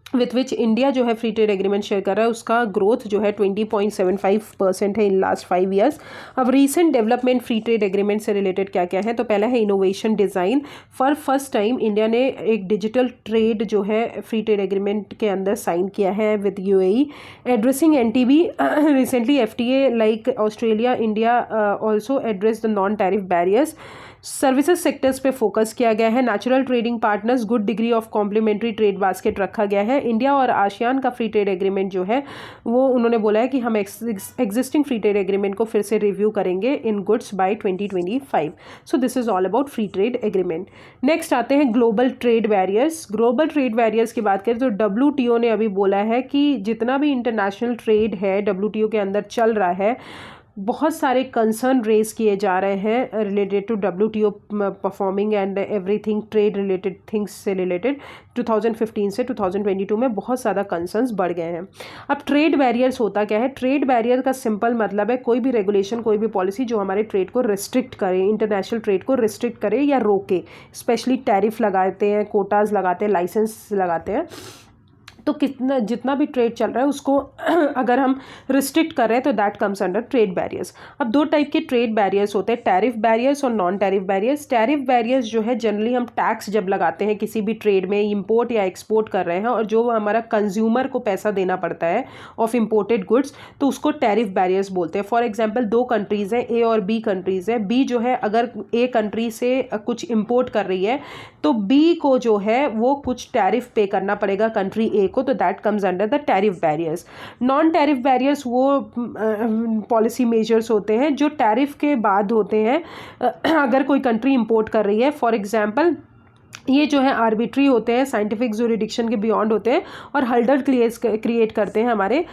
विथ विच इंडिया जो है फ्री ट्रेड एग्रीमेंट शेयर कर रहा है उसका ग्रोथ जो है 20.75% है इन लास्ट 5 ईयर्स। अब recent development free trade agreement से रिलेटेड क्या क्या है, तो पहला है innovation design. For first time India ने एक डिजिटल ट्रेड जो है फ्री ट्रेड एग्रीमेंट के अंदर साइन किया है with UAE। Addressing NTB recently FTA like Australia, India also address the non tariff barriers. Services sectors पे फोकस किया गया है। Natural trading partners, good degree of complementary trade basket रखा गया है। इंडिया और आसियान का फ्री ट्रेड एग्रीमेंट जो है वो उन्होंने बोला है कि हम एग्जिस्टिंग फ्री ट्रेड एग्रीमेंट को फिर से रिव्यू करेंगे in goods by 2025। So this is all about free trade agreement. Next आते हैं global trade barriers. Global trade barriers की बात करें तो WTO ने अभी बोला है कि जितना भी इंटरनेशनल ट्रेड है WTO के अंदर चल रहा है, बहुत सारे कंसर्न रेज किए जा रहे हैं related to WTO performing and everything trade related things से रिलेटेड। 2015 से 2022 में बहुत ज़्यादा कंसर्न्स बढ़ गए हैं। अब ट्रेड बैरियर्स होता क्या है? ट्रेड बैरियर का सिंपल मतलब है कोई भी रेगुलेशन, कोई भी पॉलिसी जो हमारे ट्रेड को रिस्ट्रिक्ट करे, इंटरनेशनल ट्रेड को रिस्ट्रिक्ट करे या रोके। स्पेशली टैरिफ लगाते हैं, कोटाज लगाते हैं, लाइसेंस लगाते हैं। तो जितना भी ट्रेड चल रहा है उसको अगर हम रिस्ट्रिक्ट कर रहे हैं तो that comes under trade barriers. अब 2 टाइप के ट्रेड बैरियर्स होते हैं, टैरिफ बैरियर्स और non tariff barriers. Tariff barriers जो है जनरली हम टैक्स जब लगाते हैं किसी भी ट्रेड में, इंपोर्ट या एक्सपोर्ट कर रहे हैं और जो हमारा कंज्यूमर को पैसा देना पड़ता है ऑफ इम्पोर्टेड गुड्स, तो उसको टैरिफ बैरियर्स बोलते हैं। फॉर एग्जाम्पल 2 कंट्रीज़ हैं, A और B कंट्रीज़ है। B जो है अगर A कंट्री से कुछ इम्पोर्ट कर रही है तो B को जो है वो कुछ टैरिफ पे करना पड़ेगा कंट्री A को, तो that comes under the tariff barriers. Non tariff barriers वो पॉलिसी मेजर्स होते हैं जो टैरिफ के बाद होते हैं अगर कोई कंट्री इंपोर्ट कर रही है। फॉर एग्जांपल ये जो है आर्बिट्री होते हैं, साइंटिफिक ज्यूरिडिक्शन के बियॉन्ड होते हैं और हल्डर क्रिएट करते हैं हमारे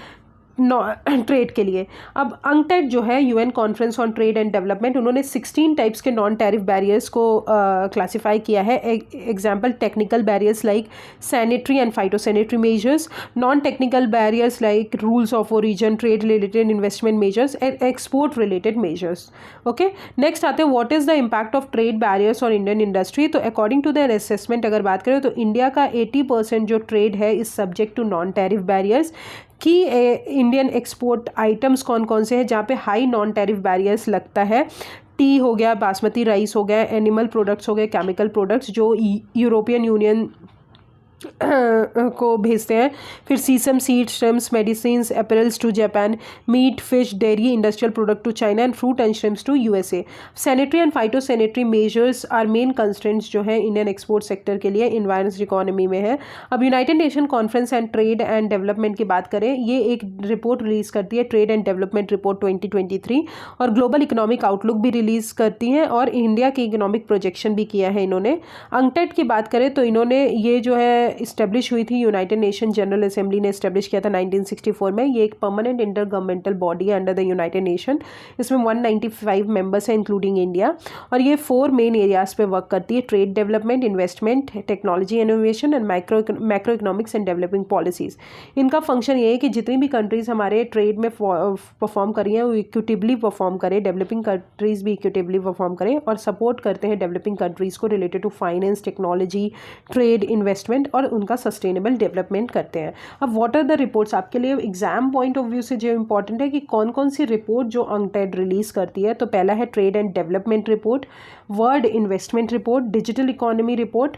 ट्रेड के लिए। अब अंकटेड जो है UN conference on trade and development, उन्होंने 16 टाइप्स के नॉन टैरिफ बैरियर्स को क्लासिफाई किया है। Example technical barriers like sanitary and phytosanitary measures, non technical barriers like rules of origin, trade related investment measures and export related measures. Okay, next आते हैं what is the impact of trade barriers on Indian industry. तो according to the assessment अगर बात करें तो India का 80% जो trade है is subject to non tariff barriers. कि इंडियन एक्सपोर्ट आइटम्स कौन कौन से हैं जहाँ पे हाई नॉन टैरिफ बैरियर्स लगता है। टी हो गया, बासमती राइस हो गया, एनिमल प्रोडक्ट्स हो गए, केमिकल प्रोडक्ट्स जो यूरोपियन यूनियन को भेजते हैं। फिर sesame seed, shrimps, medicines, apparels to Japan, meat, fish, dairy, industrial product to China and fruit and shrimps to USA. Sanitary and phytosanitary measures are main constraints जो है Indian export sector के लिए environment economy में है। अब United nation conference and trade and development की बात करें, ये एक रिपोर्ट रिलीज करती है, ट्रेड एंड डेवलपमेंट रिपोर्ट 2023, और ग्लोबल इकोनॉमिक आउटलुक भी रिलीज करती हैं और इंडिया की इकोनॉमिक प्रोजेक्शन भी किया है इन्होंने। अंकटेड की बात करें तो इन्होंने ये जो है इस्टेब्लिश हुई थी, यूनाइटेड नेशन जनरल असेंबली ने इस्टेब्लिश किया था 1964 में। ये एक परमानेंट इंटर गवर्नमेंटल बॉडी है अंडर द यूनाइटेड नेशन। इसमें 195 मेंबर्स हैं इंक्लूडिंग इंडिया, और ये 4 मेन एरियाज पे वर्क करती है, trade development, investment, technology innovation and macro economics and developing policies. इनका फंक्शन ये है कि जितनी भी कंट्रीज हमारे ट्रेड में परफॉर्म कर रही हैं वो इक्विटेबली परफॉर्म करें, डेवलपिंग कंट्रीज भी इक्विटेबली परफॉर्म करें, और सपोर्ट करते हैं डेवलपिंग कंट्रीज को related to finance, technology, trade, investment, और उनका सस्टेनेबल डेवलपमेंट करते हैं। अब व्हाट आर द रिपोर्ट्स, आपके लिए एग्जाम पॉइंट ऑफ व्यू से जो इंपॉर्टेंट है कि कौन कौन सी रिपोर्ट जो अंकटेड रिलीज करती है। तो पहला है trade and development report, world investment report, digital economy report,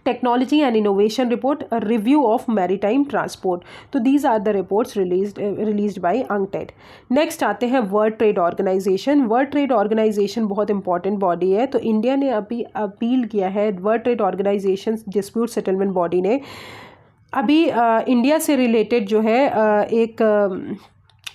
technology and innovation report, review of maritime transport. तो these are the reports released by UNCTAD. Next आते हैं world trade organization. World trade organization बहुत important body है, तो India ने अभी appeal किया है, world trade organization dispute settlement body ने अभी इंडिया से रिलेटेड जो है एक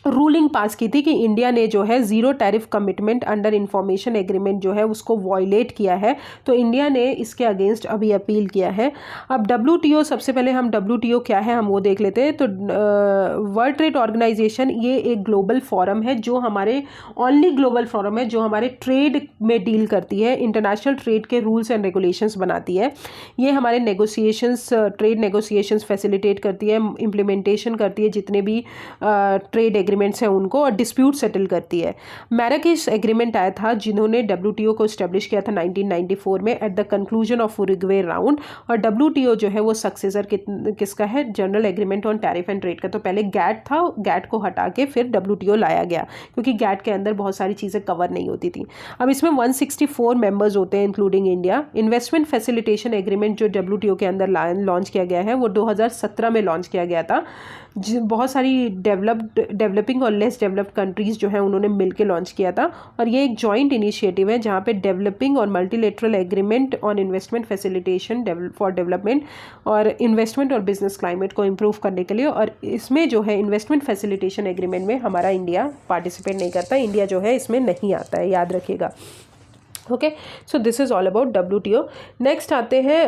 रूलिंग पास की थी कि इंडिया ने जो है zero tariff commitment under information agreement जो है उसको वॉयलेट किया है। तो इंडिया ने इसके अगेंस्ट अभी अपील किया है। अब WTO, सबसे पहले हम WTO क्या है हम वो देख लेते हैं। तो वर्ल्ड ट्रेड ऑर्गेनाइजेशन ये एक ग्लोबल फोरम है, जो हमारे ओनली ग्लोबल फोरम है जो हमारे ट्रेड में डील करती है, इंटरनेशनल ट्रेड के रूल्स एंड रेगुलेशंस बनाती है। ये हमारे नेगोशिएशंस, ट्रेड नेगोशिएशंस फैसिलिटेट करती है, इम्प्लीमेंटेशन करती है जितने भी ट्रेड एग्रीमेंट्स हैं उनको, और डिस्प्यूट सेटल करती है। मैराकेश एग्रीमेंट आया था जिन्होंने WTO को इस्टेब्लिश किया था 1994 में at the conclusion of Uruguay round, और WTO जो है वो सक्सेसर किसका है, general agreement on tariff and trade का। तो पहले गैट था, गैट को हटा के फिर WTO लाया गया, क्योंकि गैट के अंदर बहुत सारी चीज़ें कवर नहीं होती थी। अब इसमें 164 मेंबर्स होते हैं including India. Investment facilitation agreement जो WTO के अंदर लॉन्च किया गया है वो 2017 में लॉन्च किया गया था। बहुत सारी डेवलपिंग और लेस डेवलप्ड कंट्रीज़ जो है उन्होंने मिलकर लॉन्च किया था, और ये एक जॉइंट इनिशिएटिव है जहाँ पे डेवलपिंग और multilateral agreement on investment facilitation for development और इन्वेस्टमेंट और बिजनेस क्लाइमेट को इम्प्रूव करने के लिए। और इसमें जो है इन्वेस्टमेंट फैसिलिटेशन एग्रीमेंट में हमारा इंडिया पार्टिसिपेट नहीं करता, इंडिया जो है इसमें नहीं आता है, याद रखिएगा। Okay, so this is all about WTO। Next आते हैं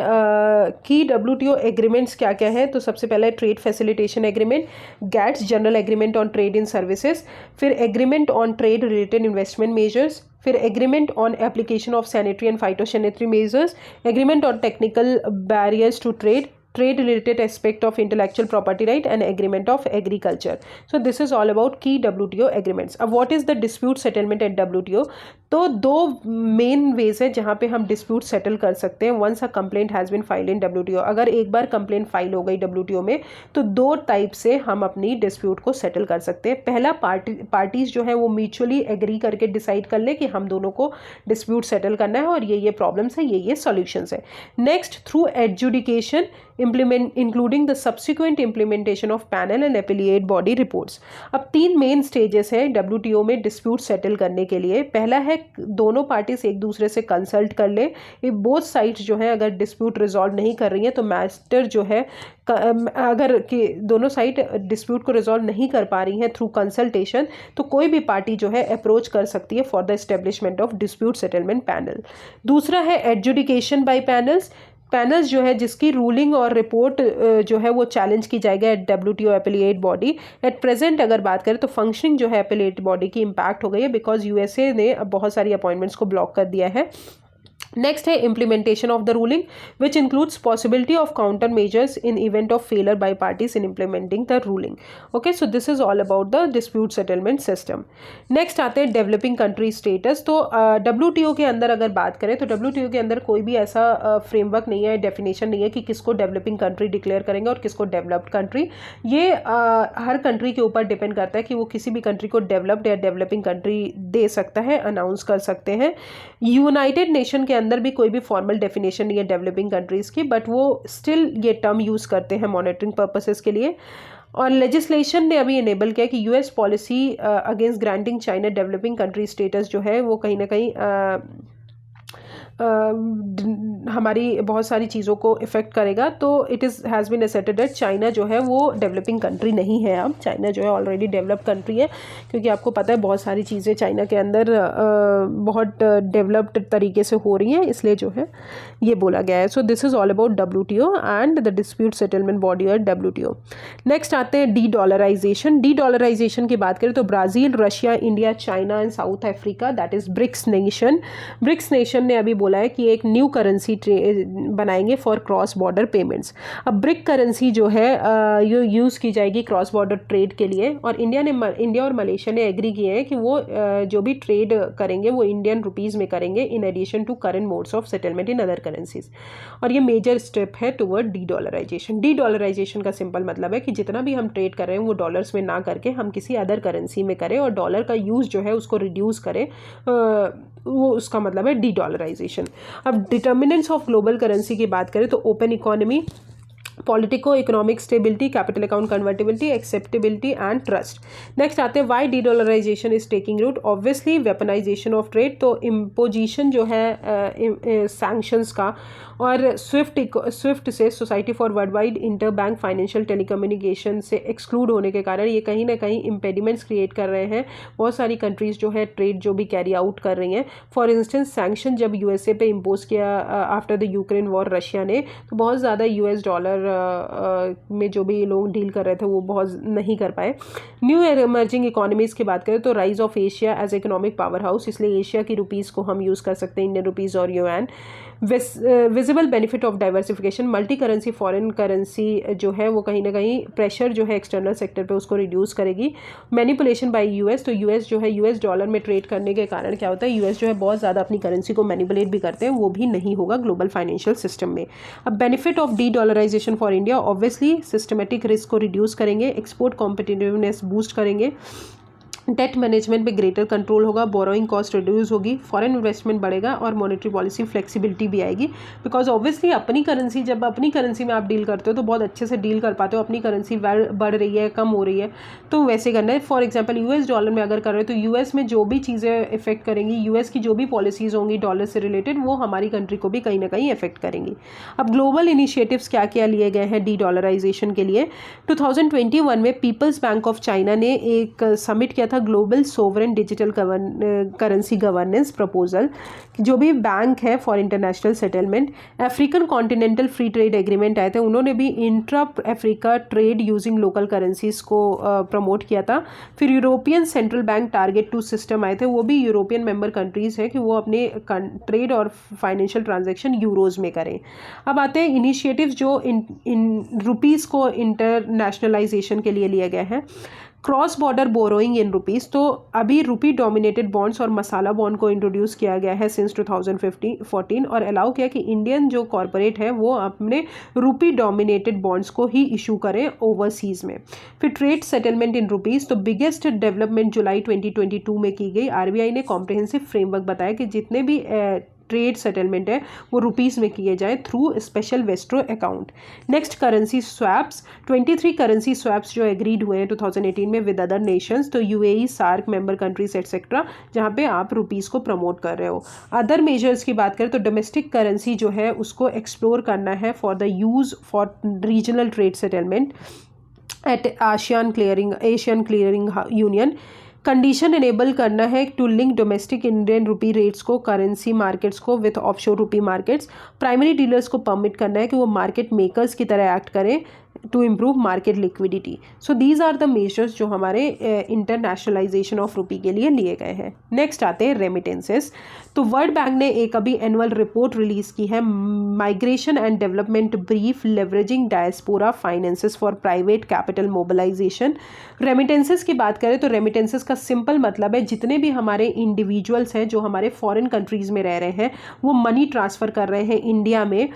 की WTO एग्रीमेंट्स क्या क्या है। तो सबसे पहले trade facilitation agreement, GATS general agreement on trade in services, फिर agreement on trade related investment measures, फिर agreement on application of sanitary and phytosanitary measures, agreement on technical barriers to trade, trade related aspect of intellectual property right, and agreement of agriculture. So this is all about key WTO agreements. अब what is the dispute settlement at WTO? तो 2 main veg है जहाँ पे हम dispute settle कर सकते हैं once a complaint has been filed in WTO। अगर एक बार कंप्लेंट फाइल हो गई WTO में तो 2 टाइप से हम अपनी डिस्प्यूट को सेटल कर सकते हैं। पहला, पार्टीज जो है वो म्यूचुअली एग्री करके डिसाइड कर ले कि हम दोनों को डिस्प्यूट सेटल करना है और ये प्रॉब्लम्स है, ये सॉल्यूशंस है। Next, through adjudication including the subsequent implementation of panel and appellate body reports. अब 3 मेन स्टेजेस हैं WTO में डिस्प्यूट सेटल करने के लिए। पहला है दोनों पार्टीज एक दूसरे से कंसल्ट कर ले, ये बोथ साइड्स जो है अगर डिस्प्यूट रिजॉल्व नहीं कर रही है तो मैटर जो है अगर कि दोनों साइड डिस्प्यूट को रिजॉल्व नहीं कर पा रही हैं थ्रू कंसल्टेशन, तो कोई भी पार्टी जो है अप्रोच कर सकती है for the establishment of dispute settlement panel. दूसरा है एडजुडिकेशन बाय पैनल्स। पैनल्स जो है जिसकी रूलिंग और रिपोर्ट जो है वो चैलेंज की जाएगा at WTO appellate body. At present अगर बात करें तो फंक्शनिंग जो है एपिलेट बॉडी की इम्पैक्ट हो गई है बिकॉज USA ने बहुत सारी अपॉइंटमेंट्स को ब्लॉक कर दिया है। नेक्स्ट है implementation of the ruling which includes possibility of counter measures in event of failure by parties in implementing the ruling. Okay, so this is all about the dispute settlement system. Next आते हैं developing country status. तो WTO के अंदर अगर बात करें तो WTO के अंदर कोई भी ऐसा फ्रेमवर्क नहीं है, डेफिनेशन नहीं है कि किसको डेवलपिंग कंट्री डिक्लेयर करेंगे और किसको डेवलप्ड कंट्री। ये हर कंट्री के ऊपर डिपेंड करता है कि वो किसी भी कंट्री को डेवलप्ड या डेवलपिंग कंट्री दे सकता है, अनाउंस कर सकते हैं। यूनाइटेड नेशन के अंदर भी कोई भी फॉर्मल डेफिनेशन नहीं है डेवलपिंग कंट्रीज़ की, बट वो स्टिल ये टर्म यूज़ करते हैं मॉनिटरिंग पर्पसेस के लिए। और लेजिस्लेशन ने अभी इनेबल किया कि US policy against granting China developing country status जो है वो कहीं ना कहीं हमारी बहुत सारी चीज़ों को इफ़ेक्ट करेगा। तो it has been asserted that China जो है वो डेवलपिंग कंट्री नहीं है। अब चाइना जो है ऑलरेडी डेवलप कंट्री है, क्योंकि आपको पता है बहुत सारी चीज़ें चाइना के अंदर बहुत डेवलप्ड तरीके से हो रही हैं, इसलिए जो है ये बोला गया है। So this is all about WTO and the dispute settlement body और WTO। नेक्स्ट आते हैं डी-डॉलराइजेशन। डी-डॉलराइजेशन की बात करें तो Brazil, Russia, India, China and South Africa, that is BRICS nation. BRICS nation ने अभी बोला है कि एक न्यू करेंसी बनाएंगे फॉर क्रॉस बॉर्डर पेमेंट्स। अब ब्रिक करेंसी जो है ये यूज़ की जाएगी क्रॉस बॉर्डर ट्रेड के लिए, और इंडिया और मलेशिया ने एग्री किए हैं कि वो जो भी ट्रेड करेंगे वो इंडियन रुपीज़ में करेंगे in addition to current modes of settlement in other currencies. और ये मेजर स्टेप है टुवर्ड डी-डॉलराइजेशन। डी-डॉलराइजेशन का सिंपल मतलब है कि जितना भी हम ट्रेड कर रहे हैं वो डॉलर्स में ना करके हम किसी अदर करेंसी में करें और डॉलर का यूज़ जो है उसको रिड्यूस करें, वो उसका मतलब है डी-डॉलराइजेशन। अब डिटर्मिनेंट्स ऑफ ग्लोबल करेंसी की बात करें तो open economy, politico economic stability, capital account convertibility, acceptability and trust. Next आते हैं why de dollarisation is taking root. Obviously weaponisation of trade, तो इम्पोजिशन जो है सैंक्शंस का, और स्विफ्ट से society for world wide inter bank financial telecommunication से exclude होने के कारण ये कहीं ना कहीं इम्पेडिमेंट्स क्रिएट कर रहे हैं। बहुत सारी कंट्रीज़ जो है ट्रेड जो भी कैरी आउट कर रही हैं। फॉर इंस्टेंस सैंक्शन जब USA पे इम्पोज किया after the Ukraine war Russia ने, तो बहुत ज़्यादा US डॉलर में जो भी लोग डील कर रहे थे वो बहुत नहीं कर पाए। न्यू इमर्जिंग इकोनॉमीज़ की बात करें तो rise of Asia as economic power house, इसलिए एशिया की रुपीज़ को हम यूज़ कर सकते हैं, इंडियन रुपीज़ और UN। Visible benefit of diversification, multi currency foreign currency जो है वो कहीं ना कहीं प्रेशर जो है एक्सटर्नल सेक्टर पे उसको रिड्यूस करेगी। मैनिपुलेशन बाय US, तो US जो है US डॉलर में ट्रेड करने के कारण क्या होता है US जो है बहुत ज़्यादा अपनी करेंसी को मैनिपुलेट भी करते हैं, वो भी नहीं होगा ग्लोबल फाइनेंशियल सिस्टम में। अब benefit of de dollarisation for India, obviously systematic risk को रिड्यूस करेंगे, एक्सपोर्ट कॉम्पिटिटिवनेस बूस्ट करेंगे, डेट मैनेजमेंट पे ग्रेटर कंट्रोल होगा, बोरोइंग कॉस्ट रिड्यूस होगी, फॉरेन इन्वेस्टमेंट बढ़ेगा और मॉनेटरी पॉलिसी फ्लेक्सिबिलिटी भी आएगी। बिकॉज ऑब्वियसली अपनी करेंसी, जब अपनी करेंसी में आप डील करते हो तो बहुत अच्छे से डील कर पाते हो। अपनी करेंसी बढ़ रही है, कम हो रही है, तो वैसे करना है। फॉर एग्जाम्पल US डॉलर में अगर कर रहे हो तो US में जो भी चीज़ें इफेक्ट करेंगी, US की जो भी पॉलिसीज़ होंगी डॉलर से रिलेटेड, वो हमारी कंट्री को भी कहीं ना कहीं इफेक्ट करेंगी। अब ग्लोबल इनिशिएटिव्स क्या क्या लिए गए हैं डी डॉलराइजेशन के लिए। 2021 में पीपल्स बैंक ऑफ चाइना ने एक समिट किया था, global sovereign digital currency governance proposal, जो भी बैंक है for international settlement. African continental free trade agreement आए थे, उन्होंने भी intra Africa trade using local currencies को प्रमोट किया था। फिर European central bank target 2 system आए थे, वो भी यूरोपियन मेंबर कंट्रीज़ है कि वो अपने ट्रेड और फाइनेंशियल ट्रांजैक्शन यूरोज़ में करें। अब आते हैं इनिशिएटिव्स जो इन रुपीज़ को इंटरनेशनलाइजेशन के लिए लिया गया है। Cross border borrowing in rupees, तो अभी रुपी डोमिनेटेड बॉन्ड्स और मसाला बॉन्ड को इंट्रोड्यूस किया गया है सिंस 2014 और अलाउ किया कि इंडियन जो कॉरपोरेट है वो अपने रुपी डोमिनेटेड बॉन्ड्स को ही इशू करें ओवरसीज़ में। फिर ट्रेड सेटलमेंट इन रुपीज़, तो बिगेस्ट डेवलपमेंट जुलाई 2022 में की गई। RBI ने कॉम्प्रिहेंसिव फ्रेमवर्क बताया कि जितने भी ट्रेड सेटलमेंट है वो रुपीज़ में किए जाए through special vostro account. Next currency swaps, 23 currency swaps जो एग्रीड हुए हैं 2018 में विद अदर नेशंस, तो UAE, SAARC member countries etcetera, जहाँ पे आप रुपीज़ को प्रमोट कर रहे हो। अदर मेजर्स की बात करें तो डोमेस्टिक करेंसी जो है उसको एक्सप्लोर करना है for the use for regional trade settlement at Asian clearing union. Condition enable करना है to link domestic Indian rupee rates को करेंसी मार्केट्स को with offshore rupee markets. Primary dealers को परमिट करना है कि वो मार्केट मेकर्स की तरह एक्ट करें to improve market liquidity. So these are the measures जो हमारे इंटरनेशनलाइजेशन ऑफ रुपी के लिए लिए गए हैं। नेक्स्ट आते हैं रेमिटेंसेस। तो वर्ल्ड बैंक ने एक अभी एनुअल रिपोर्ट रिलीज की है, migration and development brief leveraging diaspora finances for private capital mobilisation. Remittances की बात करें तो रेमिटेंसेस का सिंपल मतलब है जितने भी हमारे इंडिविजुअल्स हैं जो हमारे फॉरेन कंट्रीज़ में रह रहे हैं वो मनी ट्रांसफ़र कर रहे हैं इंडिया में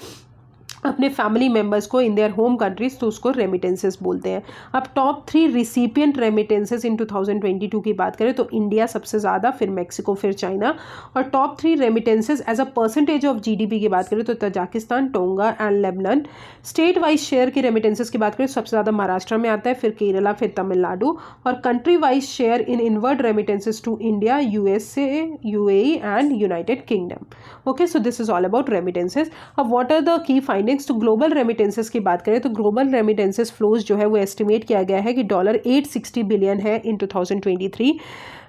अपने फैमिली मेम्बर्स को इन देयर होम कंट्रीज, तो उसको रेमिटेंसेस बोलते हैं। अब टॉप 3 रिसिपिएंट रेमिटेंसेस इन 2022 की बात करें तो इंडिया सबसे ज़्यादा, फिर मैक्सिको, फिर चाइना। और top 3 remittances as a percentage of GDP की बात करें तो Tajikistan, Tonga and Lebanon. State wise share की रेमिटेंसेस की बात करें सबसे ज़्यादा महाराष्ट्र में आता है, फिर केरला, फिर तमिलनाडु। और country wise share in inward remittances to India, USA, UAE and United Kingdom. Okay, so this is all about remittances. अब what are the key findings? तो ग्लोबल रेमिटेंसेस की बात करें तो ग्लोबल रेमिटेंसेस फ्लोज जो है वो एस्टिमेट किया गया है कि $860 बिलियन है in 2023।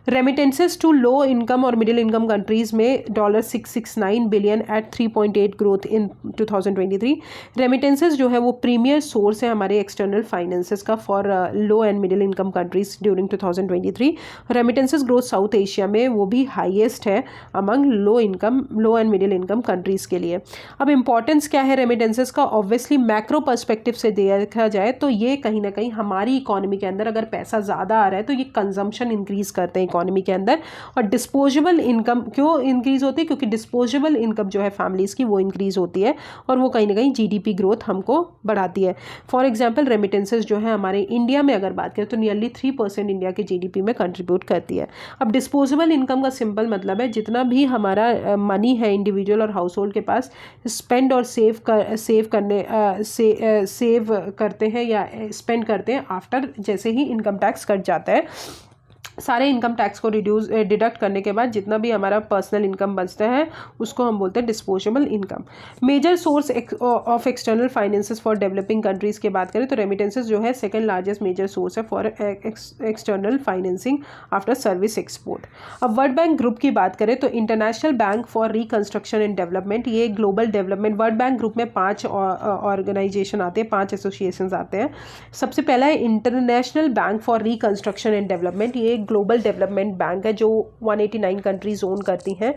Remittances to low income और मिडिल इनकम कंट्रीज में $669 billion at 3.8 growth in 2023। Remittances जो है वो प्रीमियर सोर्स है हमारे एक्सटर्नल फाइनेंसेस का for low and middle income countries during 2023। Remittances growth South Asia में वो भी हाईएस्ट है among low and middle income countries के लिए। अब इंपॉर्टेंस क्या है रेमिटेंसेस का? ऑब्वियसली मैक्रो पर्सपेक्टिव से देखा जाए तो ये कहीं ना कहीं हमारी इकोनॉमी के अंदर अगर पैसा ज़्यादा आ रहा है तो ये कंजम्पशन इंक्रीज करते हैं इकोनॉमी के अंदर। और डिस्पोजेबल इनकम क्यों इंक्रीज होती है? क्योंकि डिस्पोजेबल इनकम जो है फैमिलीज़ की वो इंक्रीज होती है और वो कहीं ना कहीं जीडीपी ग्रोथ हमको बढ़ाती है। फॉर एग्जांपल रेमिटेंसेस जो है हमारे इंडिया में अगर बात करें तो नियरली 3% इंडिया के जीडीपी में कंट्रीब्यूट करती है। अब डिस्पोजेबल इनकम का सिंपल मतलब है जितना भी हमारा मनी है इंडिविजुअल और हाउस होल्ड के पास स्पेंड और सेव करते हैं या स्पेंड करते हैं आफ्टर जैसे ही इनकम टैक्स कट जाता है, सारे इनकम टैक्स को डिडक्ट करने के बाद जितना भी हमारा पर्सनल इनकम बचता है उसको हम बोलते हैं disposable income. Major source of external finances for developing countries की बात करें तो रेमिटेंसेस जो है सेकंड लार्जेस्ट मेजर सोर्स है for external financing after service export. अब वर्ल्ड बैंक ग्रुप की बात करें तो international bank for reconstruction and development, ये global development world bank group में 5 ऑर्गेनाइजेशन आते हैं, 5 एसोसिएशन आते हैं। सबसे पहला है international bank for reconstruction and development, ये ग्लोबल डेवलपमेंट बैंक है जो 189 कंट्रीज ओन करती हैं।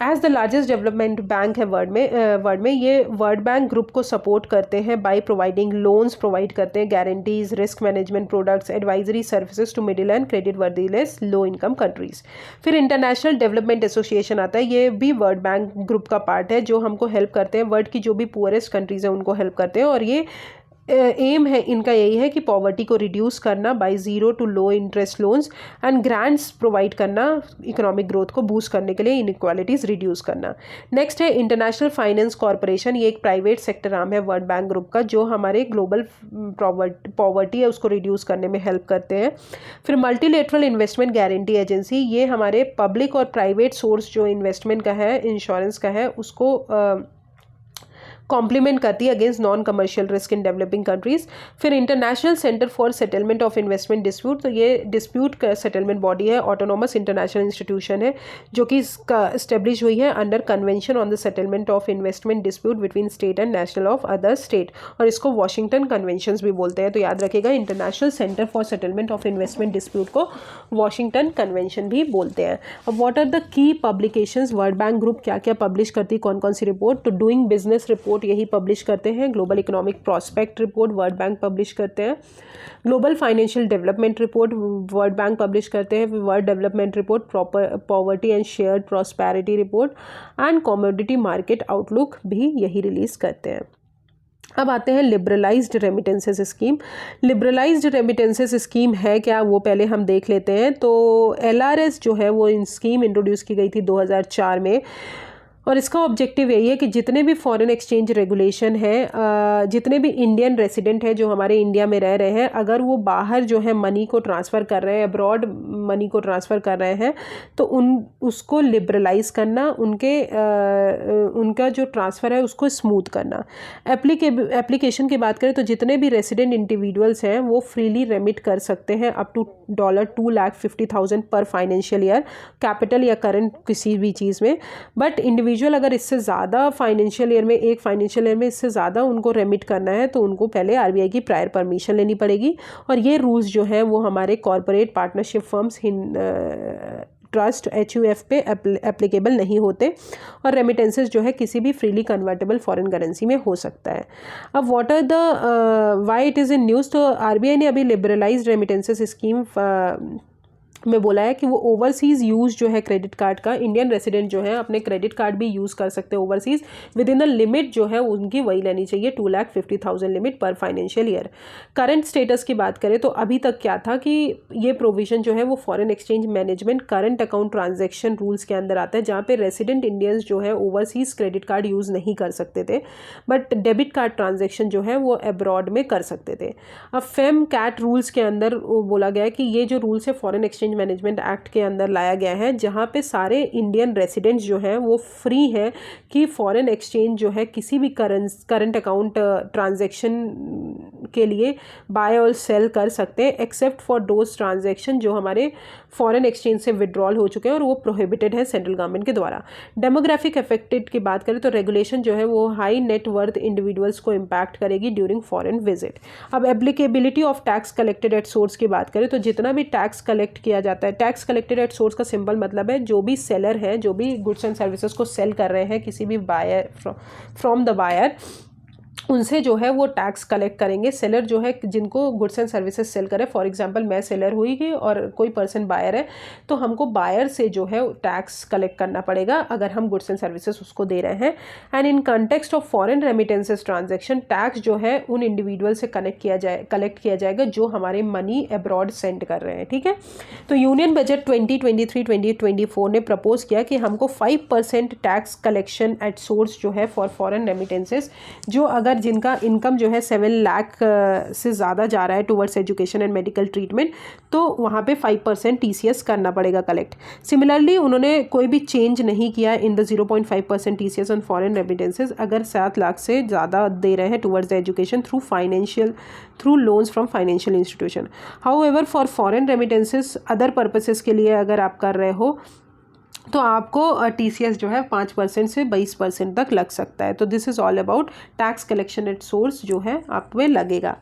As the largest development bank है वर्ल्ड में ये वर्ल्ड बैंक ग्रुप को सपोर्ट करते हैं बाय प्रोवाइडिंग लोन्स, प्रोवाइड करते हैं guarantees, risk management products, advisory services to middle and credit worthiness low income countries. फिर इंटरनेशनल डेवलपमेंट एसोसिएशन आता है, ये भी वर्ल्ड बैंक ग्रुप का पार्ट है जो हमको हेल्प करते हैं, वर्ल्ड की जो भी पुअरेस्ट कंट्रीज हैं उनको हेल्प करते हैं। और ये एम है इनका यही है कि पॉवर्टी को रिड्यूस करना by 0 to low interest loans and grants provide करना, इकोनॉमिक ग्रोथ को बूस्ट करने के लिए इनइक्वालिटीज़ रिड्यूस करना। नेक्स्ट है इंटरनेशनल फाइनेंस कॉरपोरेशन, ये एक प्राइवेट सेक्टर आर्म है वर्ल्ड बैंक ग्रुप का जो हमारे ग्लोबल पॉवर्टी है उसको रिड्यूस करने में हेल्प करते हैं। फिर मल्टीलेटरल इन्वेस्टमेंट गारंटी एजेंसी, ये हमारे पब्लिक और प्राइवेट सोर्स जो इन्वेस्टमेंट का है, इंश्योरेंस का है, उसको कॉम्प्लीमेंट करती है against non commercial risk in developing countries. फिर international centre for settlement of investment dispute, तो ये डिस्प्यूट सेटलमेंट बॉडी है, ऑटोनोमस इंटरनेशनल इंस्टीट्यूशन है जो कि स्टेब्लिश हुई है under convention on the settlement of investment dispute between state and national of other state, और इसको वॉशिंगटन कन्वेंशन भी बोलते हैं। तो याद रखिएगा international centre for settlement of investment dispute को वॉशिंगटन कन्वेंशन भी बोलते हैं। अब what are the key publications, world bank group क्या क्या पब्लिश करती है, कौन कौन सी रिपोर्ट? तो डूइंग बिजनेस रिपोर्ट यही पब्लिश करते हैं, global economic prospect report world bank publish करते हैं, global financial development report world bank publish करते हैं, world development report, poverty and shared prosperity report and commodity market outlook भी यही रिलीज करते हैं। अब आते हैं liberalised remittances scheme. Liberalised remittances scheme है क्या, वो पहले हम देख लेते हैं। तो LRS जो है वो स्कीम इंट्रोड्यूस की गई थी 2004 में और इसका ऑब्जेक्टिव यही है कि जितने भी फॉरेन एक्सचेंज रेगुलेशन है, जितने भी इंडियन रेसिडेंट है जो हमारे इंडिया में रह रहे हैं, अगर वो बाहर जो है मनी को ट्रांसफ़र कर रहे हैं, अब्रॉड मनी को ट्रांसफ़र कर रहे हैं, तो उसको लिबरलाइज करना, उनका जो ट्रांसफ़र है उसको स्मूथ करना। एप्लीकेशन की बात करें तो जितने भी रेसिडेंट इंडिविजुअल्स हैं वो फ्रीली रेमिट कर सकते हैं अप टू $250,000 पर फाइनेंशियल ईयर, कैपिटल या करंट किसी भी चीज़ में। बट इंडिविजुअल अगर इससे ज़्यादा फाइनेंशियल ईयर में, एक फाइनेंशियल ईयर में इससे ज़्यादा उनको रेमिट करना है तो उनको पहले आरबीआई की प्रायर परमिशन लेनी पड़ेगी। और ये रूल्स जो हैं वो हमारे corporate partnership firms, trust, HUF पे एप्लीकेबल नहीं होते। और रेमिटेंसेस जो है किसी भी फ्रीली कन्वर्टेबल फॉरेन करेंसी में हो सकता है। अब what are the why it is in news, तो आरबीआई ने अभी लिबरलाइज्ड रेमिटेंसेस स्कीम में बोला है कि वो ओवरसीज़ यूज़ जो है क्रेडिट कार्ड का, इंडियन रेसिडेंट जो है अपने क्रेडिट कार्ड भी यूज़ कर सकते हैं overseas, with in a limit जो है उनकी वही लेनी चाहिए, 250,000 लिमिट पर फाइनेंशियल ईयर। करंट स्टेटस की बात करें तो अभी तक क्या था कि ये प्रोविज़न जो है वो foreign exchange management current account transaction rules के अंदर आता है, जहाँ पे रेसिडेंट इंडियंस जो है ओवरसीज़ क्रेडिट कार्ड यूज़ नहीं कर सकते थे, बट डेबिट कार्ड ट्रांजेक्शन जो है वो अब्रॉड में कर सकते थे। अब फेम कैट रूल्स के अंदर बोला गया है कि ये जो रूल्स है फॉरेन एक्सचेंज मैनेजमेंट एक्ट के अंदर लाया गया है, जहाँ पे सारे इंडियन रेसिडेंट्स जो हैं वो फ्री हैं कि फॉरेन एक्सचेंज जो है किसी भी करंट अकाउंट ट्रांजैक्शन के लिए बाय और सेल कर सकते हैं, एक्सेप्ट फॉर दोज ट्रांजैक्शन जो हमारे फॉरेन एक्सचेंज से विड्रॉल हो चुके हैं और वो प्रोहिबिटेड है सेंट्रल गवर्नमेंट के द्वारा। डेमोग्राफिक अफेक्टेड की बात करें तो रेगुलेशन जो है वो हाई नेट वर्थ इंडिविजुअल्स को इम्पैक्ट करेगी ड्यूरिंग फॉरेन विजिट। अब applicability of tax collected at source की बात करें तो जितना भी टैक्स कलेक्ट किया जाता है, टैक्स कलेक्टेड एट सोर्स का सिंपल मतलब है जो भी सेलर है, जो भी गुड्स एंड सर्विसेज को सेल कर रहे हैं किसी भी बायर फ्रॉम द बायर, उनसे जो है वो टैक्स कलेक्ट करेंगे। सेलर जो है जिनको गुड्स एंड सर्विसेज सेल करे, फॉर एग्जांपल मैं सेलर हुई और कोई पर्सन बायर है, तो हमको बायर से जो है टैक्स कलेक्ट करना पड़ेगा अगर हम गुड्स एंड सर्विसेज उसको दे रहे हैं। And in context of foreign remittances transaction, tax जो है उन इंडिविजुअल से कलेक्ट किया जाएगा जो हमारे मनी अब्रॉड सेंड कर रहे हैं। ठीक है, तो यूनियन बजट 2023-2024 ने प्रपोज किया कि हमको 5% टैक्स कलेक्शन एट सोर्स जो है फॉर फॉरेन रेमिटेंसेज, जो अगर जिनका इनकम जो है 7 लाख से ज़्यादा जा रहा है towards education and medical treatment, तो वहाँ पे 5% TCS करना पड़ेगा कलेक्ट। सिमिलरली उन्होंने कोई भी चेंज नहीं किया in the 0.5% TCS on foreign remittances अगर 7 लाख से ज़्यादा दे रहे हैं towards the education through loans from financial institution. However for foreign remittances other purposes के लिए अगर आप कर रहे हो तो आपको TCS जो है 5% से 22% तक लग सकता है। तो this is all about tax collection at source जो है आप पे लगेगा।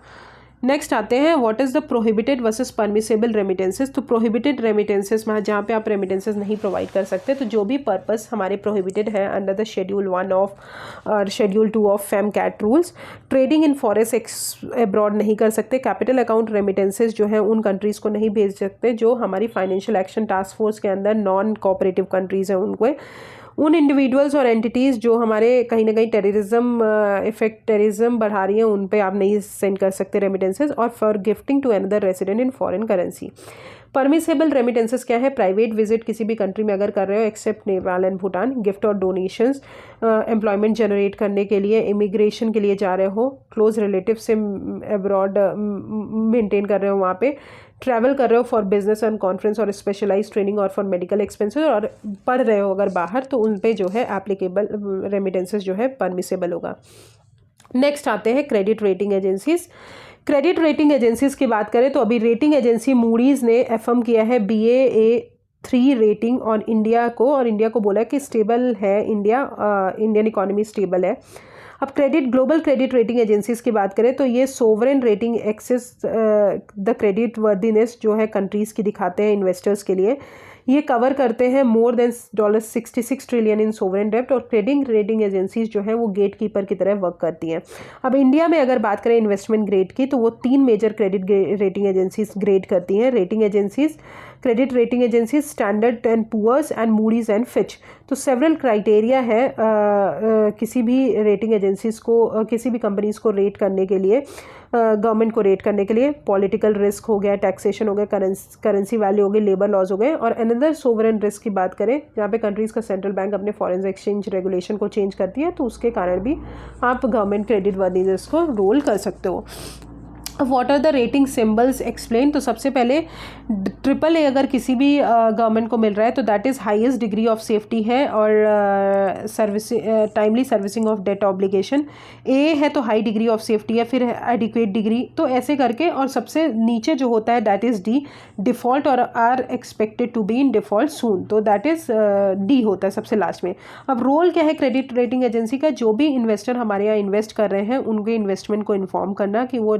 नेक्स्ट आते हैं what is the prohibited versus permissible remittances. तो प्रोहिबिटेड रेमिटेंसेज में जहाँ पे आप रेमिटेंसेज नहीं प्रोवाइड कर सकते, तो जो भी पर्पस हमारे प्रोहिबिटेड है अंडर द शेड्यूल 1 ऑफ और schedule 2 of FEM CAT rules, trading in forex abroad नहीं कर सकते, कैपिटल अकाउंट रेमिटेंसेज जो है उन कंट्रीज़ को नहीं भेज सकते जो हमारी फाइनेंशियल एक्शन टास्क फोर्स के अंदर नॉन कोऑपरेटिव कंट्रीज़ हैं उनको, उन इंडिविजुअल्स और एंटिटीज़ जो हमारे कहीं ना कहीं टेररिज्म बढ़ा रही हैं उन पे आप नहीं सेंड कर सकते रेमिटेंसेज, और for gifting to another resident in foreign currency. Permissible remittances क्या है, प्राइवेट विजिट किसी भी कंट्री में अगर कर रहे हो except Nepal and Bhutan, gift और डोनेशंस, एम्प्लॉयमेंट जनरेट करने के लिए, इमिग्रेशन के लिए जा रहे हो, क्लोज रिलेटिव से अब्रॉड मेंटेन कर रहे हो वहाँ पे, ट्रैवल कर रहे हो फॉर बिजनेस एंड कॉन्फ्रेंस और स्पेशलाइज ट्रेनिंग और फॉर मेडिकल एक्सपेंसेस, और पढ़ रहे हो अगर बाहर, तो उन पे जो है एप्लीकेबल रेमिटेंसेज जो है परमिसेबल होगा। नेक्स्ट आते हैं credit rating agencies. Credit rating agencies की बात करें तो अभी रेटिंग एजेंसी मूडीज़ ने एफर्म किया है Baa3 रेटिंग ऑन इंडिया को, और इंडिया को बोला है कि स्टेबल है इंडियन इकोनॉमी स्टेबल है। अब ग्लोबल क्रेडिट रेटिंग एजेंसीज की बात करें तो ये sovereign rating access the creditworthiness जो है कंट्रीज़ की दिखाते हैं इन्वेस्टर्स के लिए। ये कवर करते हैं मोर देन $66 ट्रिलियन इन सोवरेन डेब्ट, और क्रेडिट रेटिंग एजेंसीज जो है वो गेट कीपर की तरह वर्क करती हैं। अब इंडिया में अगर बात करें इन्वेस्टमेंट ग्रेड की, तो वो 3 major credit rating agencies grade करती हैं। Rating agencies credit rating agency Standard and Poor's and Moody's and Fitch. तो सेवरल क्राइटेरिया है किसी भी रेटिंग एजेंसीज को, किसी भी कंपनीज को रेट करने के लिए, गवर्नमेंट को रेट करने के लिए। पॉलिटिकल रिस्क हो गया, टैक्सेशन हो गया, करेंसी वैल्यू हो गई, लेबर लॉज हो गए, और अनदर सोवरेन रिस्क की बात करें जहाँ पे कंट्रीज़ का सेंट्रल बैंक अपने फॉरेन एक्सचेंज रेगुलेशन को चेंज करती है, तो उसके कारण भी आप गवर्नमेंट क्रेडिट वर्दीनेस को रोल कर सकते हो। What are the rating symbols explain. तो सबसे पहले ट्रिपल ए अगर किसी भी गवर्नमेंट को मिल रहा है तो that is highest degree of safety है, और timely servicing of debt obligation. A है तो हाई डिग्री ऑफ सेफ्टी है, फिर एडिक्वेट डिग्री, तो ऐसे करके, और सबसे नीचे जो होता है दैट इज़ डी, डिफ़ॉल्ट और are expected to be in default soon, तो दैट इज़ डी होता है सबसे लास्ट में। अब रोल क्या है क्रेडिट रेटिंग एजेंसी का, जो भी इन्वेस्टर हमारे यहाँ इन्वेस्ट कर रहे हैं उनके इन्वेस्टमेंट को इन्फॉर्म करना कि वो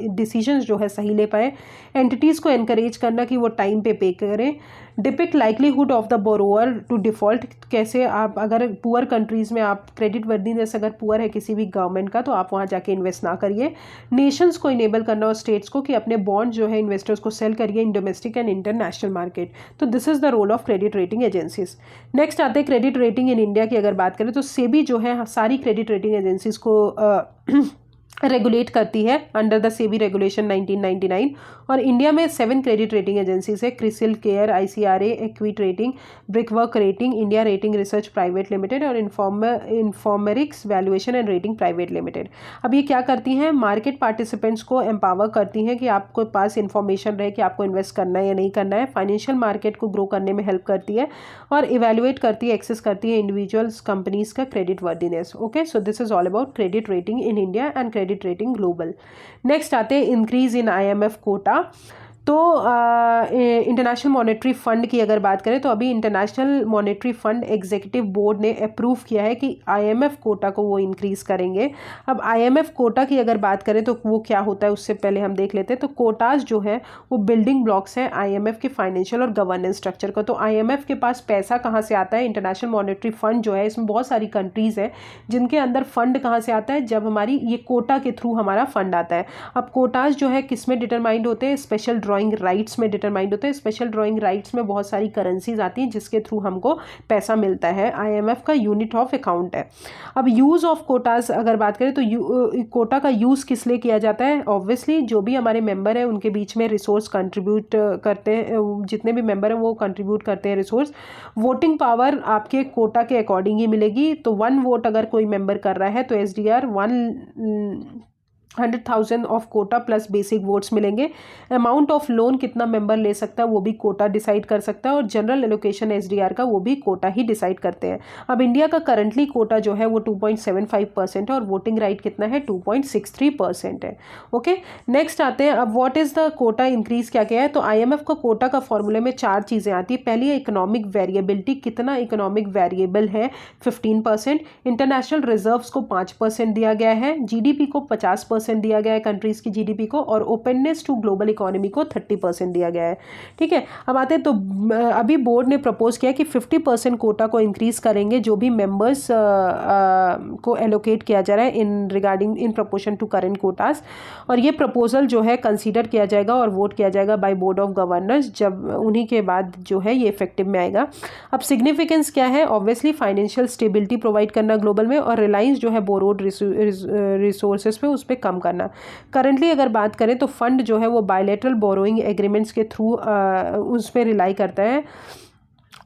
डिसीजंस जो है सही ले पाए, एंटिटीज़ को एनकरेज करना कि वो टाइम पे करें, depict likelihood of the borrower to default. कैसे आप अगर पुअर कंट्रीज़ में आप क्रेडिट वर्दीनेस अगर पुअर है किसी भी गवर्नमेंट का तो आप वहाँ जाके इन्वेस्ट ना करिए। नेशंस को इनेबल करना और स्टेट्स को कि अपने बॉन्ड जो है इन्वेस्टर्स को सेल करिए in domestic and international market. तो this is the role of credit rating agencies. Next आते हैं क्रेडिट रेटिंग इन इंडिया की अगर बात करें तो सेबी जो है सारी क्रेडिट रेटिंग एजेंसीज को रेगुलेट करती है अंडर द सेबी रेगुलेशन 1999, और इंडिया में 7 क्रेडिट रेटिंग एजेंसीज है, CRISIL CARE, ICRA, equity rating, Brickwork rating, India rating research private limited और Infomerics valuation and rating private limited. अब ये क्या करती हैं, मार्केट पार्टिसिपेंट्स को एम्पावर करती हैं कि आपको पास इन्फॉर्मेशन रहे कि आपको इन्वेस्ट करना है या नहीं करना है, फाइनेंशियल मार्केट को ग्रो करने में हेल्प करती है, और इवेल्युएट करती है, एक्सेस करती है इंडिविजुअल्स कंपनीज का credit worthiness. Okay, so this is all about credit rating in India and credit rating global. Next आते हैं इंक्रीज इन IMF कोटा। तो इंटरनेशनल मॉनेटरी फंड की अगर बात करें तो अभी international monetary fund executive board ने अप्रूव किया है कि IMF कोटा को वो इंक्रीज़ करेंगे। अब IMF कोटा की अगर बात करें तो वो क्या होता है उससे पहले हम देख लेते हैं। तो कोटाज जो है वो बिल्डिंग ब्लॉक्स हैं IMF के फाइनेंशियल और गवर्नेंस स्ट्रक्चर का। तो IMF के पास पैसा कहाँ से आता है, इंटरनेशनल मॉनेटरी फंड जो है इसमें बहुत सारी कंट्रीज़ हैं जिनके अंदर फंड कहाँ से आता है, जब हमारी ये कोटा के थ्रू हमारा फंड आता है। अब कोटाज जो है किस में डिटरमाइंड होते हैं, स्पेशल ड्रॉइंग राइट्स में डिटरमाइंड होते हैं। स्पेशल ड्रॉइंग राइट्स में बहुत सारी करेंसीज आती हैं जिसके थ्रू हमको पैसा मिलता है। IMF का यूनिट ऑफ अकाउंट है। अब यूज़ ऑफ कोटाज अगर बात करें तो कोटा का यूज़ किस लिए किया जाता है, ऑब्वियसली जो भी हमारे मेंबर हैं उनके बीच में रिसोर्स कंट्रीब्यूट करते हैं, जितने भी मेंबर हैं वो कंट्रीब्यूट करते हैं रिसोर्स। वोटिंग पावर आपके कोटा के अकॉर्डिंग ही मिलेगी। तो 1 वोट अगर कोई मेंबर कर रहा है तो SDR 100,000 of quota plus basic votes मिलेंगे। अमाउंट ऑफ लोन कितना मेंबर ले सकता है वो भी कोटा डिसाइड कर सकता है, और जनरल एलोकेशन SDR का वो भी कोटा ही डिसाइड करते हैं। अब इंडिया का करंटली कोटा जो है वो 2.75% है और वोटिंग राइट कितना है 2.63% है। ओके, नेक्स्ट आते हैं अब what is the quota increase क्या क्या है। तो IMF का कोटा का फॉर्मूले में 4 चीज़ें आती है। पहली है इकोनॉमिक वेरिएबिलिटी, कितना इकोनॉमिक वेरिएबल है 15%। इंटरनेशनल रिजर्व्स को 5% दिया गया है। GDP को 50% दिया गया है कंट्रीज की GDP को, और ओपननेस टू ग्लोबल इकोनॉमी को 30% दिया गया है। ठीक है, अब आते हैं तो अभी बोर्ड ने प्रपोज किया कि 50% कोटा को इंक्रीज करेंगे जो भी मेंबर्स को एलोकेट किया जा रहा है in proportion to current quotas, और ये प्रपोजल जो है कंसीडर किया जाएगा और वोट किया जाएगा बाय बोर्ड ऑफ गवर्नर्स, जब उन्हीं के बाद जो है ये इफेक्टिव में आएगा। अब सिग्निफिकेंस क्या है, ऑब्वियसली फाइनेंशियल स्टेबिलिटी प्रोवाइड करना ग्लोबल में, और रिलायंस जो है बोरोड रिसोर्सेज पे उस पर कम करना। करंटली अगर बात करें तो फंड जो है वो बायलैटरल बोरोइंग एग्रीमेंट्स के थ्रू उस पर रिलाई करता है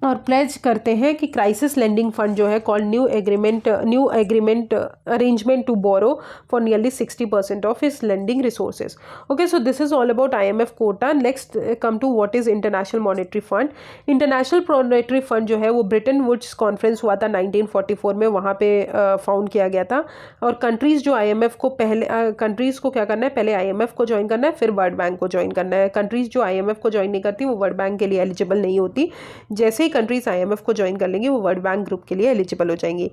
और प्लेज करते हैं कि क्राइसिस लेंडिंग फंड जो है called new agreement arrangement to borrow for nearly 60% of his lending resources. Okay, so this is all about IMF quota. Next come to what is international monetary fund. International monetary fund जो है वो Bretton Woods conference हुआ था 1944 में, वहाँ पे found किया गया था। और कंट्रीज़ जो IMF को पहले कंट्रीज़ को क्या करना है, पहले IMF को ज्वाइन करना है फिर वर्ल्ड बैंक को ज्वाइन करना है। कंट्रीज़ जो IMF को ज्वाइन नहीं करती वो वर्ल्ड बैंक के लिए एलिजिबल नहीं होती। जैसे ही कंट्रीज IMF को ज्वाइन कर लेंगी वो वर्ल्ड बैंक ग्रुप के लिए एलिजिबल हो जाएंगी।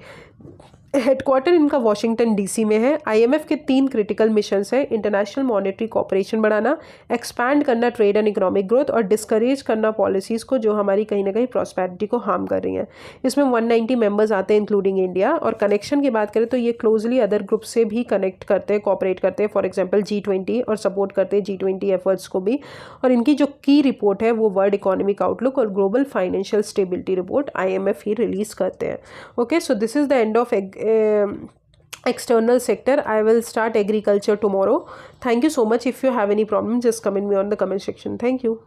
हेडक्वार्टर इनका वॉशिंगटन डीसी में है। आईएमएफ के 3 क्रिटिकल मिशंस हैं, इंटरनेशनल मॉनेटरी कोऑपरेशन बढ़ाना, एक्सपैंड करना ट्रेड एंड इकोनॉमिक ग्रोथ, और डिस्करेज करना पॉलिसीज़ को जो हमारी कहीं ना कहीं प्रॉस्पेरिटी को हार्म कर रही हैं। इसमें 190 मेंबर्स आते हैं इंक्लूडिंग इंडिया। और कनेक्शन की बात करें तो ये क्लोजली अदर ग्रुप से भी कनेक्ट करते हैं, कोऑपरेट करते हैं, फॉर एग्जाम्पल G20, और सपोर्ट करते हैं G20 एफर्ट्स को भी। और इनकी जो की रिपोर्ट है वो वर्ल्ड इकोनॉमिक आउटलुक और global financial stability report IMF ही रिलीज़ करते हैं। Okay, so this is the end of external sector. I will start agriculture tomorrow. Thank you so much. If you have any problem, just comment me on the comment section. Thank you.